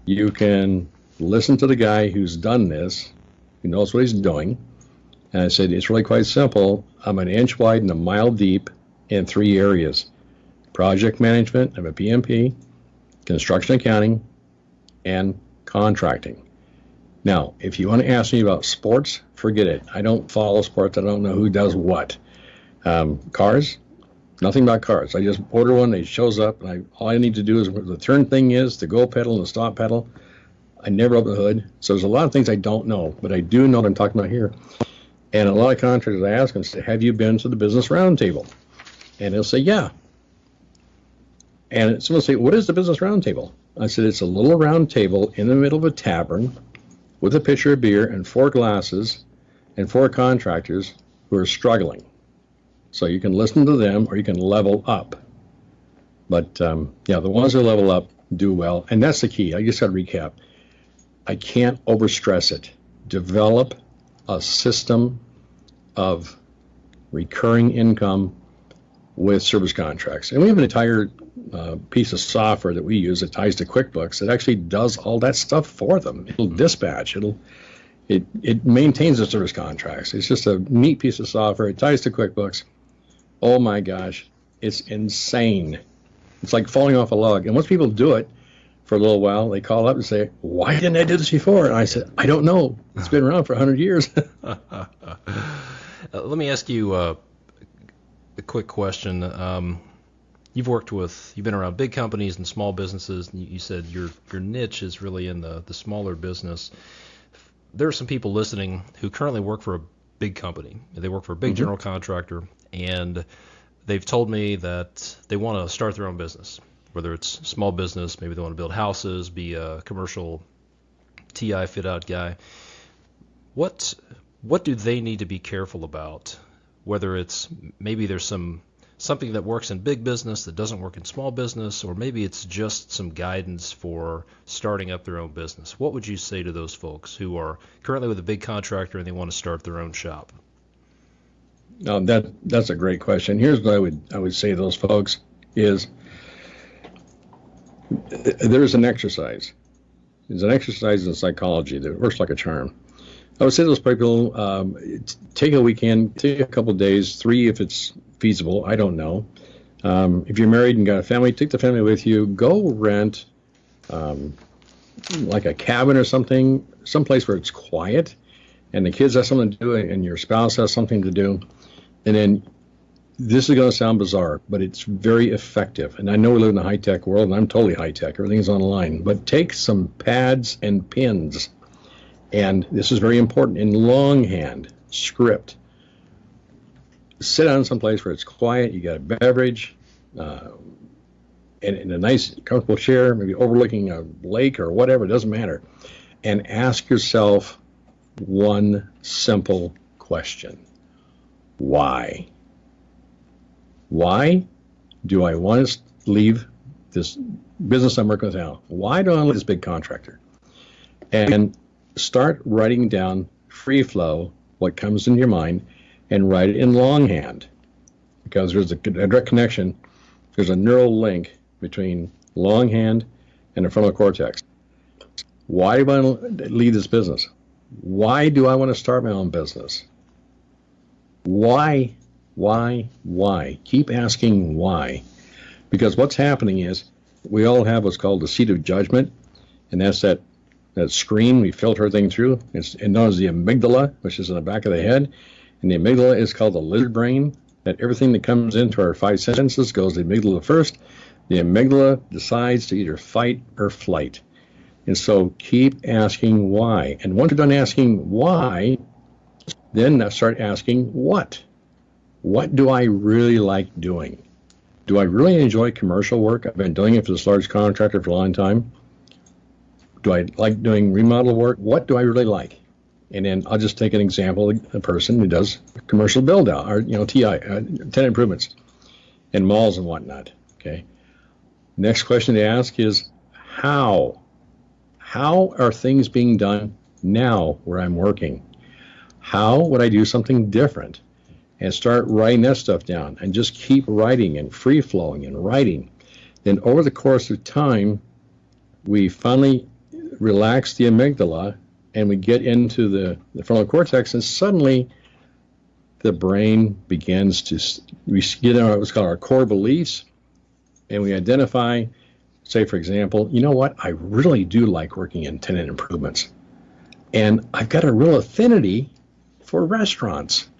You can listen to the guy who's done this, who knows what he's doing. And I said, it's really quite simple. I'm an inch wide and a mile deep in 3 areas: project management, I'm a PMP, construction accounting, and contracting. Now, if you want to ask me about sports, forget it. I don't follow sports. I don't know who does what. Cars, nothing about cars. I just order one, it shows up, and all I need to do is where the turn thing is, the go pedal and the stop pedal. I never open the hood. So there's a lot of things I don't know, but I do know what I'm talking about here. And a lot of contractors, I ask them, say, have you been to the Business Roundtable? And they'll say, yeah. And someone will say, what is the Business Roundtable? I said, it's a little round table in the middle of a tavern with a pitcher of beer and 4 glasses and 4 contractors who are struggling. So you can listen to them or you can level up. But the ones who level up do well. And that's the key. I just got to recap. I can't overstress it. Develop a system of recurring income with service contracts. And we have an entire piece of software that we use that ties to QuickBooks that actually does all that stuff for them. It'll dispatch. It maintains the service contracts. It's just a neat piece of software. It ties to QuickBooks. Oh my gosh, it's insane. It's like falling off a log. And once people do it for a little while, they call up and say, why didn't I do this before? And I said, I don't know. It's been around for 100 years. Let me ask you a quick question. You've been around big companies and small businesses, and you said your niche is really in the smaller business. There are some people listening who currently work for a big company. They work for a big general contractor, and they've told me that they want to start their own business, whether it's small business, maybe they want to build houses, be a commercial TI fit-out guy. What do they need to be careful about? Whether it's maybe there's something that works in big business that doesn't work in small business, or maybe it's just some guidance for starting up their own business. What would you say to those folks who are currently with a big contractor and they want to start their own shop? That's a great question. Here's what I would say to those folks is there's an exercise. There's an exercise in psychology that works like a charm. I would say to those people, take a weekend, take a couple of days, 3 if it's feasible. I don't know. If you're married and got a family, take the family with you. Go rent like a cabin or something, someplace where it's quiet, and the kids have something to do, and your spouse has something to do. And then this is going to sound bizarre, but it's very effective. And I know we live in a high-tech world, and I'm totally high-tech. Everything's online. But take some pads and pens, and this is very important, in longhand script. Sit down someplace where it's quiet, you got a beverage, and in a nice, comfortable chair, maybe overlooking a lake or whatever, it doesn't matter, and ask yourself one simple question. Why? Why do I want to leave this business I'm working with now? Why do I leave this big contractor? And start writing down free flow, what comes in your mind, and write it in longhand. Because there's a direct connection, there's a neural link between longhand and the frontal cortex. Why do I want to leave this business? Why do I want to start my own business? Why? Keep asking why. Because what's happening is we all have what's called the seat of judgment, and that's that screen we filter everything through. It's known as the amygdala, which is in the back of the head. And the amygdala is called the lizard brain, that everything that comes into our five senses goes to the amygdala first. The amygdala decides to either fight or flight. And so keep asking why. And once you're done asking why, then start asking what. What do I really like doing? Do I really enjoy commercial work? I've been doing it for this large contractor for a long time. Do I like doing remodel work? What do I really like? And then I'll just take an example, a person who does commercial build out, or TI, tenant improvements in malls and whatnot. Okay. Next question to ask is how? How are things being done now where I'm working? How would I do something different? And start writing that stuff down and just keep writing and free flowing and writing. Then over the course of time, we finally relax the amygdala and we get into the frontal cortex, and suddenly the brain begins to, we get into what's called our core beliefs, and we identify, say, for example, you know what, I really do like working in tenant improvements. And I've got a real affinity for restaurants.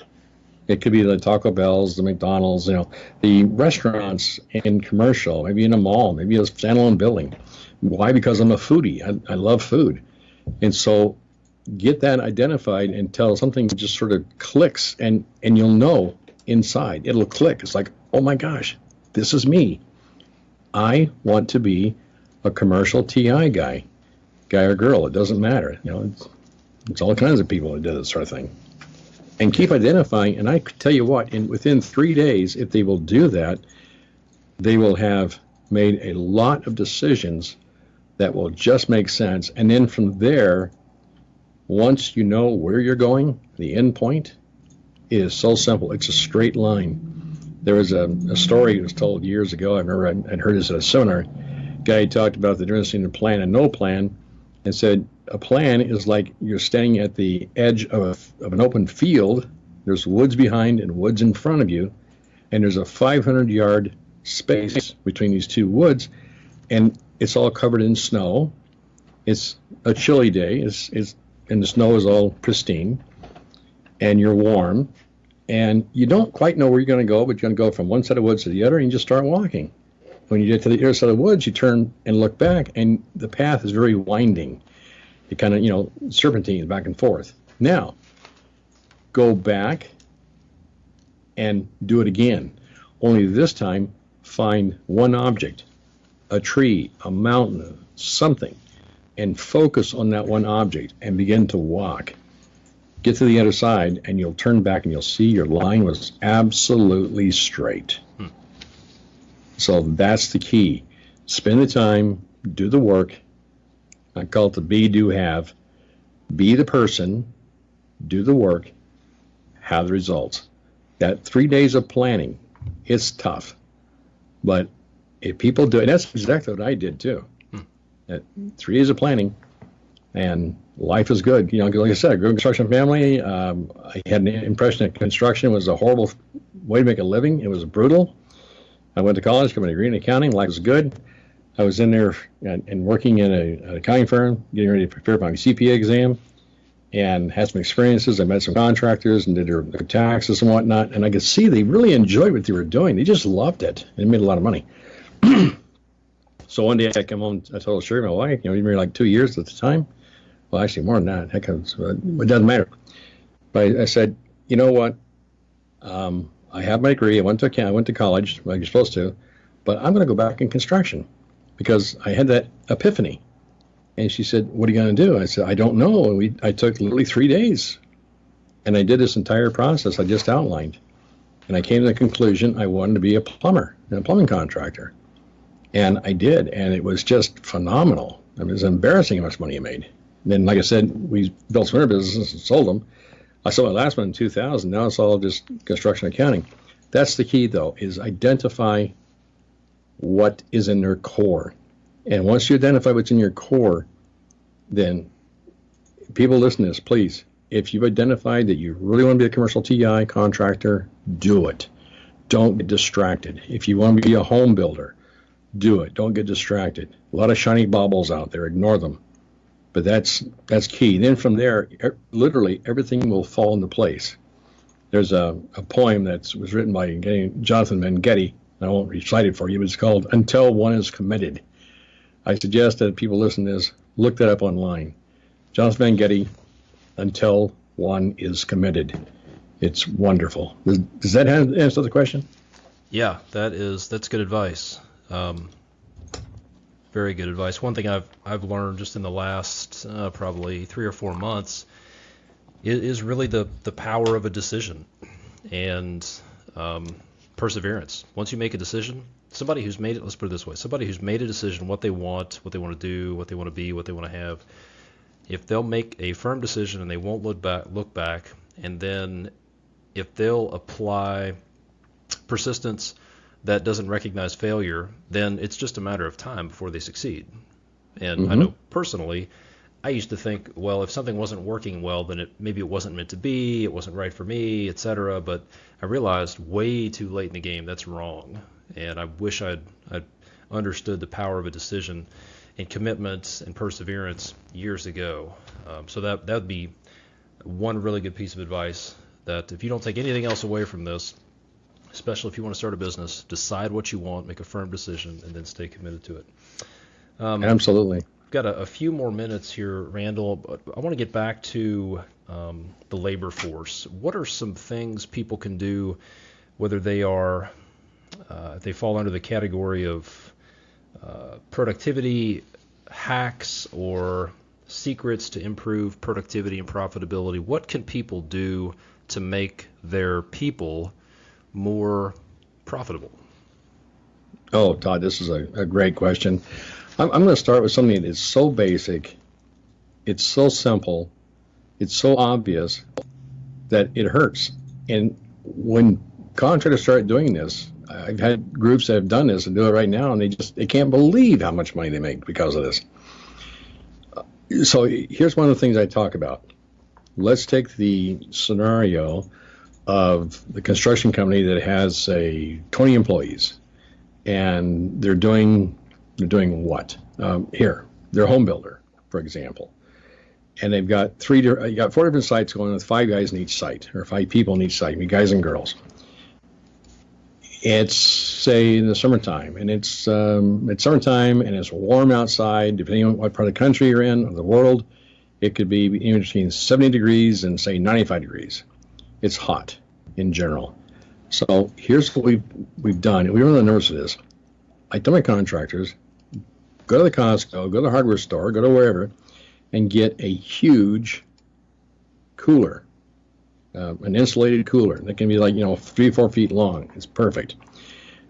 It could be the Taco Bells, the McDonald's, the restaurants in commercial, maybe in a mall, maybe a standalone building. Why? Because I'm a foodie. I love food. And so get that identified until something just sort of clicks, and you'll know inside. It'll click. It's like, oh my gosh, this is me. I want to be a commercial TI guy or girl. It doesn't matter. It's all kinds of people that do this sort of thing. And keep identifying, and I tell you what, within 3 days, if they will do that, they will have made a lot of decisions that will just make sense. And then from there, once you know where you're going, the end point, it is so simple. It's a straight line. There was a story that was told years ago. I remember I'd heard this at a seminar. Guy talked about the difference between a plan and no plan, and said a plan is like you're standing at the edge of an open field. There's woods behind and woods in front of you, and there's a 500-yard space between these two woods, and it's all covered in snow. It's a chilly day, and the snow is all pristine, and you're warm, and you don't quite know where you're going to go, but you're going to go from one side of woods to the other, and you just start walking. When you get to the other side of the woods, you turn and look back, and the path is very winding. It kind of, serpentines back and forth. Now, go back and do it again. Only this time, find one object, a tree, a mountain, something, and focus on that one object and begin to walk. Get to the other side, and you'll turn back and you'll see your line was absolutely straight. So that's the key. Spend the time, do the work. I call it the be, do, have. Be the person, do the work, have the results. That 3 days of planning, it's tough. But if people do it, and that's exactly what I did too. That 3 days of planning, and life is good. Like I said, I grew up in a construction family. I had an impression that construction was a horrible way to make a living. It was brutal. I went to college, got my degree in accounting. Life was good. I was in there and working in an accounting firm, getting ready to prepare for my CPA exam, and had some experiences. I met some contractors and did their taxes and whatnot, and I could see they really enjoyed what they were doing. They just loved it. They made a lot of money. So one day I come home, I told Sherry, my wife, we were like 2 years at the time. Well, actually more than that. Heck, it doesn't matter. But I said, you know what? I have my degree. I went to college, like you're supposed to, but I'm going to go back in construction because I had that epiphany. And she said, what are you going to do? I said, I don't know. And I took literally 3 days. And I did this entire process I just outlined. And I came to the conclusion I wanted to be a plumber, a plumbing contractor. And I did, and it was just phenomenal. I mean, it was embarrassing how much money I made. And then, like I said, we built some other businesses and sold them. I sold my last one in 2000. Now it's all just construction accounting. That's the key, though, is identify what is in their core. And once you identify what's in your core, then people listen to this, please. If you've identified that you really want to be a commercial TI contractor, do it. Don't get distracted. If you want to be a home builder, do it. Don't get distracted. A lot of shiny baubles out there. Ignore them. But that's key. Then from there, literally everything will fall into place. There's a poem that was written by Jonathan Mengele. I won't recite it for you, but it's called Until One is Committed. I suggest that people listen to this, look that up online. Jonathan Mengele, Until One is Committed. It's wonderful. Does that answer the question? Yeah, that's good advice. Very good advice. One thing I've learned just in the last probably 3 or 4 months is really the power of a decision and perseverance. Once you make a decision, somebody who's made it, let's put it this way, somebody who's made a decision, what they want to do, what they want to be, what they want to have, if they'll make a firm decision and they won't look back, and then if they'll apply persistence that doesn't recognize failure, then it's just a matter of time before they succeed. And I know personally, I used to think, well, if something wasn't working well, then maybe it wasn't meant to be, it wasn't right for me, etc. But I realized way too late in the game that's wrong. And I wish I'd understood the power of a decision and commitment and perseverance years ago. So that would be one really good piece of advice, that if you don't take anything else away from this, especially if you want to start a business, decide what you want, make a firm decision, and then stay committed to it. Absolutely. I've got a few more minutes here, Randal, but I want to get back to the labor force. What are some things people can do, whether they are, if they fall under the category of productivity hacks or secrets to improve productivity and profitability? What can people do to make their people more profitable? Oh, Todd, this is a great question. I'm going to start with something that is so basic, it's so simple, it's so obvious that it hurts. And when contractors start doing this, I've had groups that have done this and do it right now, and they can't believe how much money they make because of this. So here's one of the things I talk about. Let's take the scenario of the construction company that has, say, 20 employees, and they're doing what? They're a home builder, for example, and they've got 4 different sites going with 5 guys in each site, or 5 people in each site, I mean, guys and girls. It's, say, in the summertime, and it's summertime, and it's warm outside, depending on what part of the country you're in, or the world. It could be in between 70 degrees and, say, 95 degrees. It's hot in general. So here's what we've done. We want to notice this. I tell my contractors, go to the Costco, go to the hardware store, go to wherever, and get a huge cooler, an insulated cooler. That can be like 3 or 4 feet long. It's perfect.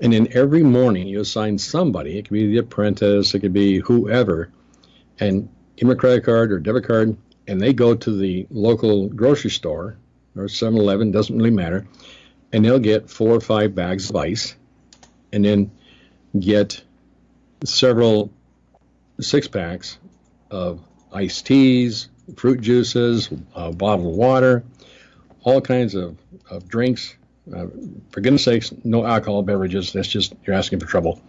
And then every morning you assign somebody. It could be the apprentice, it could be whoever, and give them a credit card or debit card, and they go to the local grocery store or 7-Eleven, doesn't really matter, and they'll get 4 or 5 bags of ice, and then get several 6-packs of iced teas, fruit juices, bottled water, all kinds of drinks. For goodness sakes, no alcohol beverages. That's just, you're asking for trouble.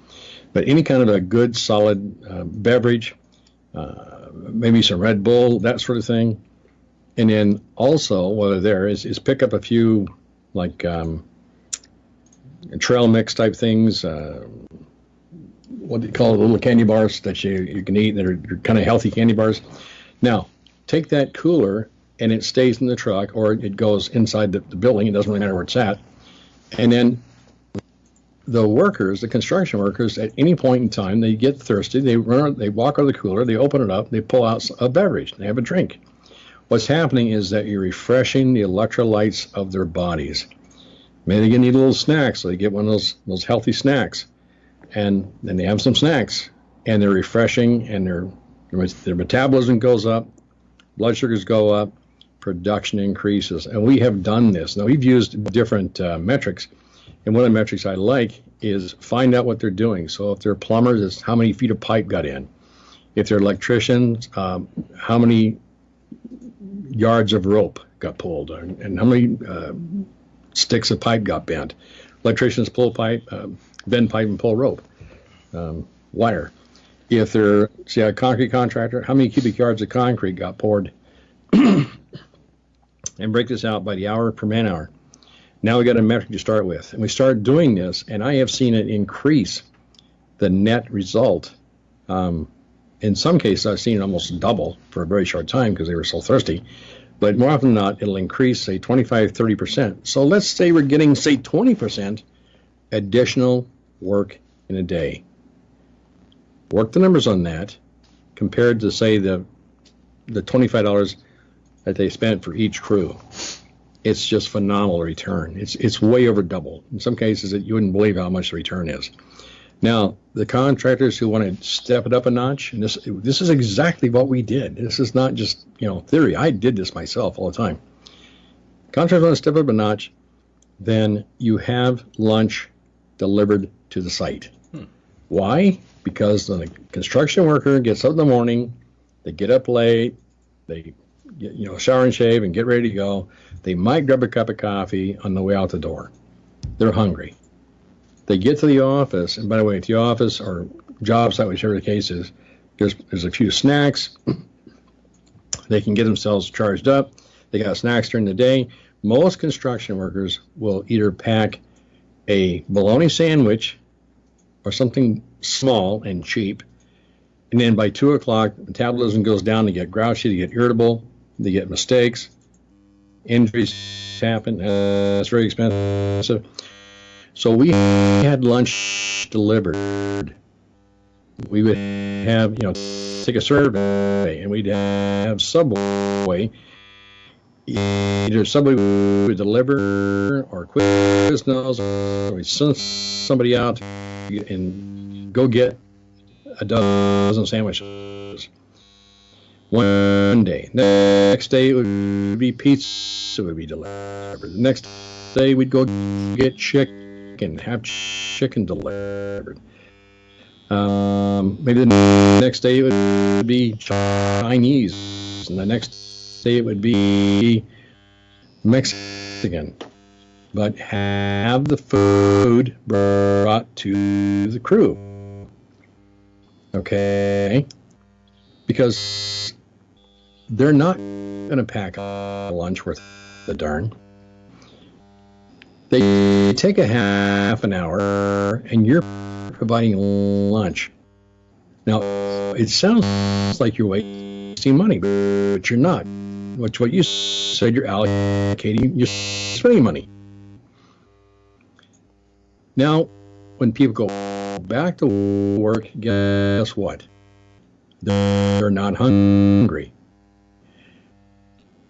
But any kind of a good, solid beverage, maybe some Red Bull, that sort of thing. And then also, while they're there, is pick up a few, like, trail mix type things, what do you call it, little candy bars that you can eat that are kind of healthy candy bars. Now, take that cooler, and it stays in the truck, or it goes inside the building. It doesn't really matter where it's at. And then the workers, the construction workers, at any point in time, they get thirsty. They walk over the cooler, they open it up, they pull out a beverage, they have a drink. what's happening is that you're refreshing the electrolytes of their bodies. Maybe they need a little snack, so they get one of those healthy snacks, and then they have some snacks, and they're refreshing, and their metabolism goes up, blood sugars go up, production increases. And we have done this. Now, we've used different metrics, and one of the metrics I like is find out what they're doing. So if they're plumbers, it's how many feet of pipe got in. If they're electricians, how many yards of rope got pulled, and how many sticks of pipe got bent. Electricians pull pipe, bend pipe and pull rope, wire. If they're, say, a concrete contractor, how many cubic yards of concrete got poured? And break this out by the hour per man hour. Now we got a metric to start with. And we start doing this, and I have seen it increase the net result. In some cases, I've seen it almost double for a very short time because they were so thirsty. But more often than not, it'll increase, say, 25, 30%. So let's say we're getting, say, 20% additional work in a day. Work the numbers on that compared to, say, the $25 that they spent for each crew. It's just phenomenal return. It's way over double. In some cases, you wouldn't believe how much the return is. Now, the contractors who want to step it up a notch, and this is exactly what we did. This is not just, theory. I did this myself all the time. Contractors want to step up a notch, then you have lunch delivered to the site. Why? Because the construction worker gets up in the morning, they get up late, they shower and shave and get ready to go. They might grab a cup of coffee on the way out the door. They're hungry. They get to the office, and by the way, at the office or job site, whichever the case is, there's a few snacks. They can get themselves charged up. They got snacks during the day. Most construction workers will either pack a bologna sandwich or something small and cheap, and then by 2 o'clock, metabolism goes down. They get grouchy, they get irritable, they get mistakes, injuries happen. It's very expensive. So we had lunch delivered. We would have, take a survey, and we'd have Subway. Either Subway would deliver or Quiznos, or we'd send somebody out and go get a dozen sandwiches. One day. Next day it would be pizza would be delivered. The next day we'd go get chicken, have chicken delivered. Maybe the next day it would be Chinese, and the next day it would be Mexican. But have the food brought to the crew. Okay? Because they're not going to pack a lunch worth the darn. They take a half an hour, and you're providing lunch. Now, it sounds like you're wasting money, but you're not. Which what you said, you're allocating, you're spending money. Now, when people go back to work, guess what? They're not hungry.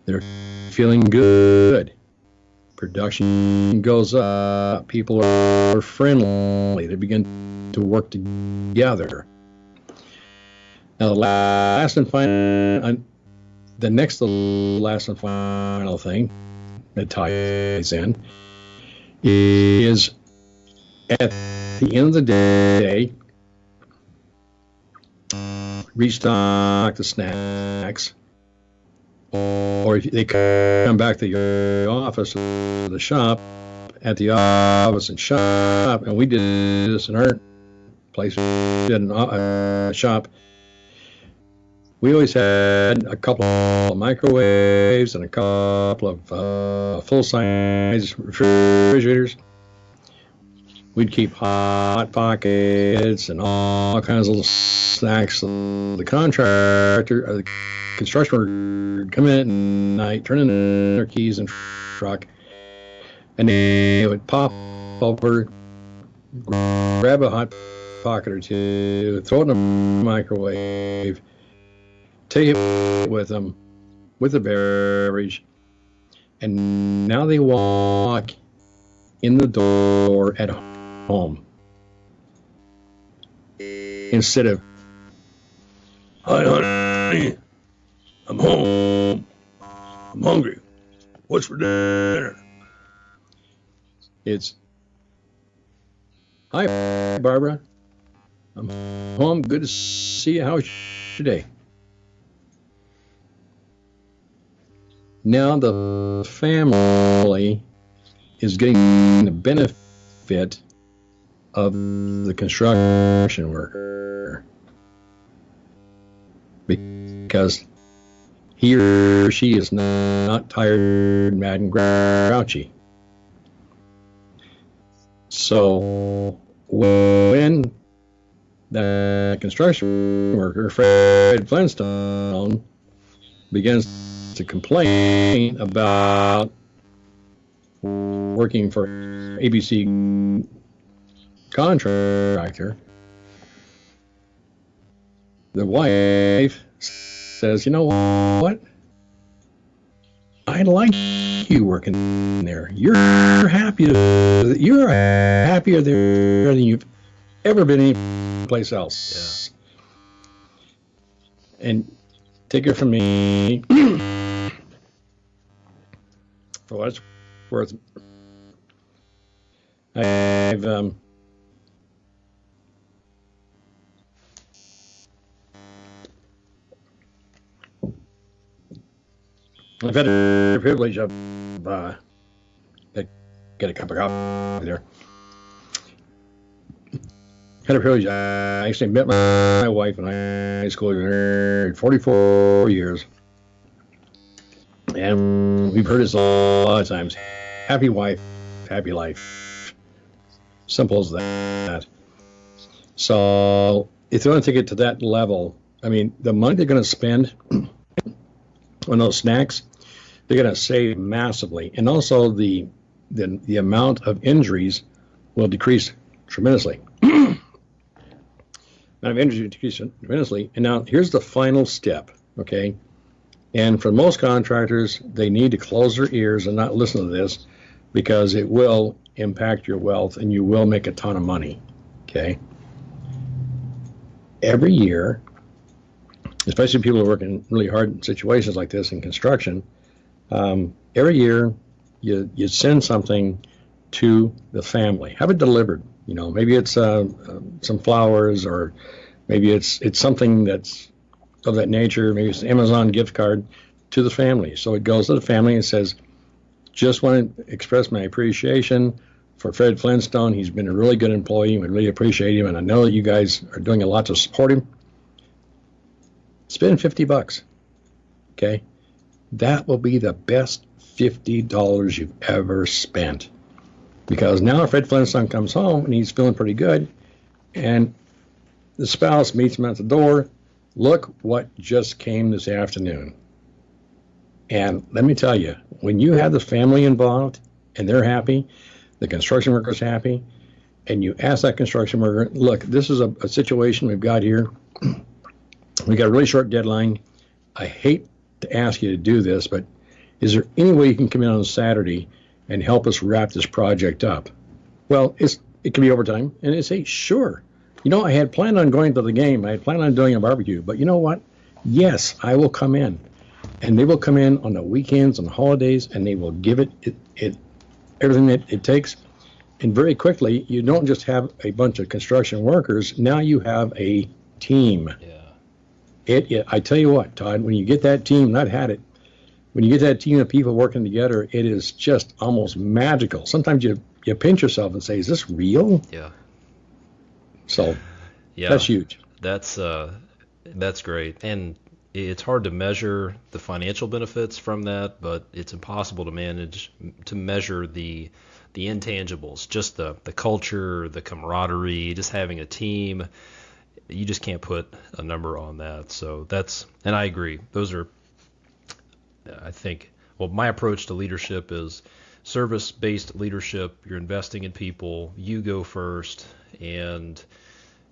They're feeling good. Production goes up. People are friendly. They begin to work together. Now, the last and final thing that ties in is at the end of the day, restock the snacks, or if they come back to your office or the shop, at the office and shop, and we did this in our place, we did a shop. We always had a couple of microwaves and a couple of full-size refrigerators. We'd keep Hot Pockets and all kinds of little snacks. The contractor, or the construction worker would come in at night, turn in their keys and truck, and they would pop over, grab a Hot Pocket or two, throw it in a microwave, take it with them, with a beverage, and now they walk in the door at home instead of, "Hi, honey, I'm home. I'm hungry. What's for dinner?" It's, "Hi, Barbara. I'm home. Good to see you. How's your day?" Now the family is getting the benefit of the construction worker because he or she is not tired, mad, and grouchy. So when the construction worker, Fred Flintstone, begins to complain about working for ABC contractor, the wife says, "You know what? I like you working there. You're happier there than you've ever been anyplace else." Yeah. And take it from me, for what it's worth, I've had the privilege of get a cup of coffee there. Had a privilege. I actually met my wife in high school. We were married 44 years, and we've heard this a lot of times: happy wife, happy life. Simple as that. So if they want to take it to that level, I mean, the money they're going to spend on those snacks, they're going to save massively, and also the amount of injuries will decrease tremendously. Amount of injuries will decrease tremendously. And now here's the final step, okay? And for most contractors, they need to close their ears and not listen to this, because it will impact your wealth and you will make a ton of money, okay? Every year, especially people who are working really hard in situations like this in construction, every year you send something to the family. Have it delivered. You know, maybe it's some flowers, or maybe it's something that's of that nature. Maybe it's an Amazon gift card to the family. So it goes to the family and says, "Just want to express my appreciation for Fred Flintstone. He's been a really good employee. We really appreciate him, and I know that you guys are doing a lot to support him. Spend $50, okay? That will be the best $50 you've ever spent, because now Fred Flintstone comes home and he's feeling pretty good, and the spouse meets him at the door. Look what just came this afternoon." And let me tell you, when you have the family involved and they're happy, the construction worker's happy, and you ask that construction worker, "Look, this is a situation we've got here. We got a really short deadline. I hate to ask you to do this, but is there any way you can come in on Saturday and help us wrap this project up?" Well, it can be overtime. And they say, "Sure. You know, I had planned on going to the game. I had planned on doing a barbecue, but you know what? Yes, I will come in." And they will come in on the weekends and holidays, and they will give it everything that it takes. And very quickly, you don't just have a bunch of construction workers. Now you have a team. Yeah. I tell you what, Todd, when you get that team, and I've had it, when you get that team of people working together, it is just almost magical. Sometimes you pinch yourself and say, "Is this real?" Yeah. So that's huge. That's great. And it's hard to measure the financial benefits from that, but it's impossible to measure the intangibles, just the culture, the camaraderie, just having a team. You just can't put a number on that. So and I agree. Those are, I think, well, my approach to leadership is service-based leadership. You're investing in people. You go first, and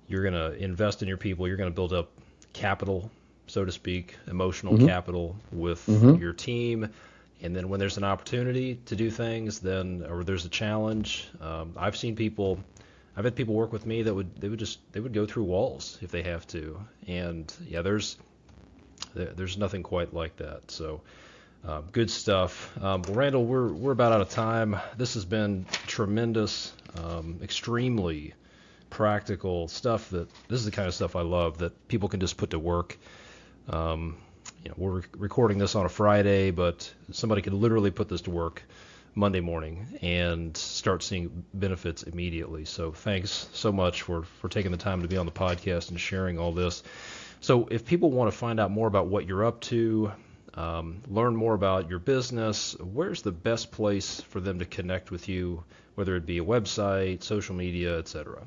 you're going to invest in your people. You're going to build up capital so to speak, emotional capital with your team. And then when there's an opportunity to do things, or there's a challenge, I've had people work with me that would go through walls if they have to. And yeah, there's nothing quite like that. So good stuff. Well, Randal, we're about out of time. This has been tremendous, extremely practical stuff. This is the kind of stuff I love, that people can just put to work. We're recording this on a Friday, but somebody could literally put this to work Monday morning and start seeing benefits immediately. So thanks so much for taking the time to be on the podcast and sharing all this. So if people want to find out more about what you're up to, learn more about your business, where's the best place for them to connect with you, whether it be a website, social media, etc.?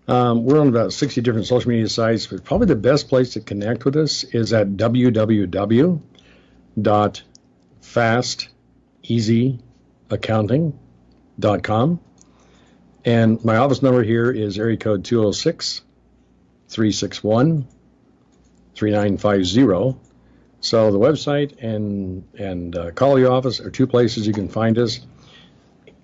We're on about 60 different social media sites, but probably the best place to connect with us is at www.fasteasyaccounting.com. And my office number here is area code 206-361-3950. So the website and call the office are two places you can find us.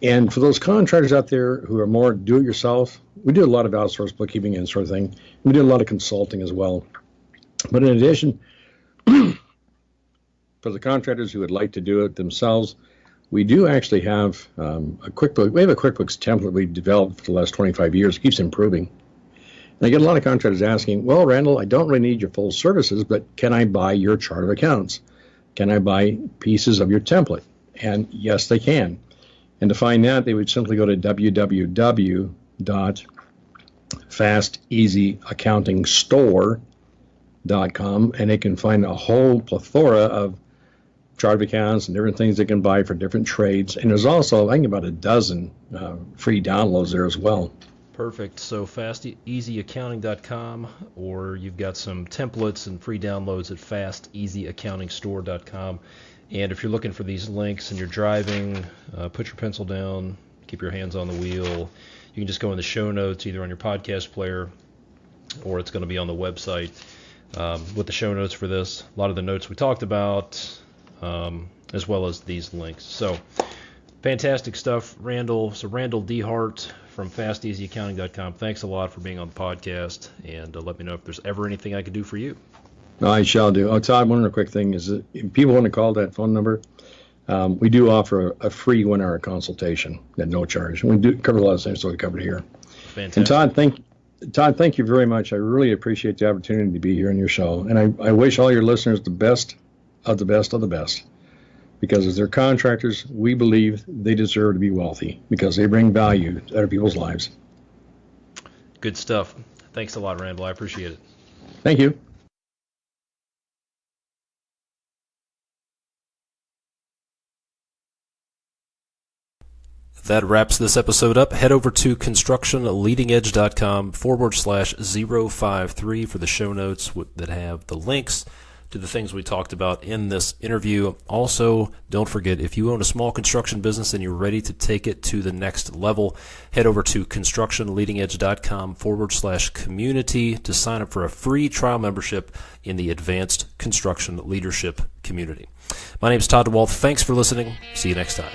And for those contractors out there who are more do-it-yourself, we do a lot of outsourced bookkeeping and sort of thing. We do a lot of consulting as well. But in addition, for the contractors who would like to do it themselves, we do actually have a QuickBooks. We have a QuickBooks template we developed for the last 25 years. It keeps improving. And I get a lot of contractors asking, well, Randal, I don't really need your full services, but can I buy your chart of accounts? Can I buy pieces of your template? And yes, they can. And to find that, they would simply go to www.fasteasyaccountingstore.com, and they can find a whole plethora of chart of accounts and different things they can buy for different trades. And there's also, I think, about a dozen free downloads there as well. Perfect. So fasteasyaccounting.com, or you've got some templates and free downloads at fasteasyaccountingstore.com. And if you're looking for these links and you're driving, put your pencil down, keep your hands on the wheel. You can just go in the show notes, either on your podcast player, or it's going to be on the website with the show notes for this. A lot of the notes we talked about, as well as these links. So fantastic stuff, Randal. So Randal DeHart from fasteasyaccounting.com. Thanks a lot for being on the podcast, and let me know if there's ever anything I can do for you. I shall do. Oh, Todd, one other quick thing is that if people want to call that phone number, we do offer a free 1-hour consultation at no charge. We do cover a lot of things that we covered here. Fantastic. And Todd, thank you very much. I really appreciate the opportunity to be here on your show. And I wish all your listeners the best of the best of the best. Because as they're contractors, we believe they deserve to be wealthy because they bring value to other people's lives. Good stuff. Thanks a lot, Randal. I appreciate it. Thank you. That wraps this episode up. Head over to constructionleadingedge.com/053 for the show notes that have the links to the things we talked about in this interview. Also, don't forget, if you own a small construction business and you're ready to take it to the next level, head over to constructionleadingedge.com/community to sign up for a free trial membership in the Advanced Construction Leadership Community. My name is Todd DeWalt. Thanks for listening. See you next time.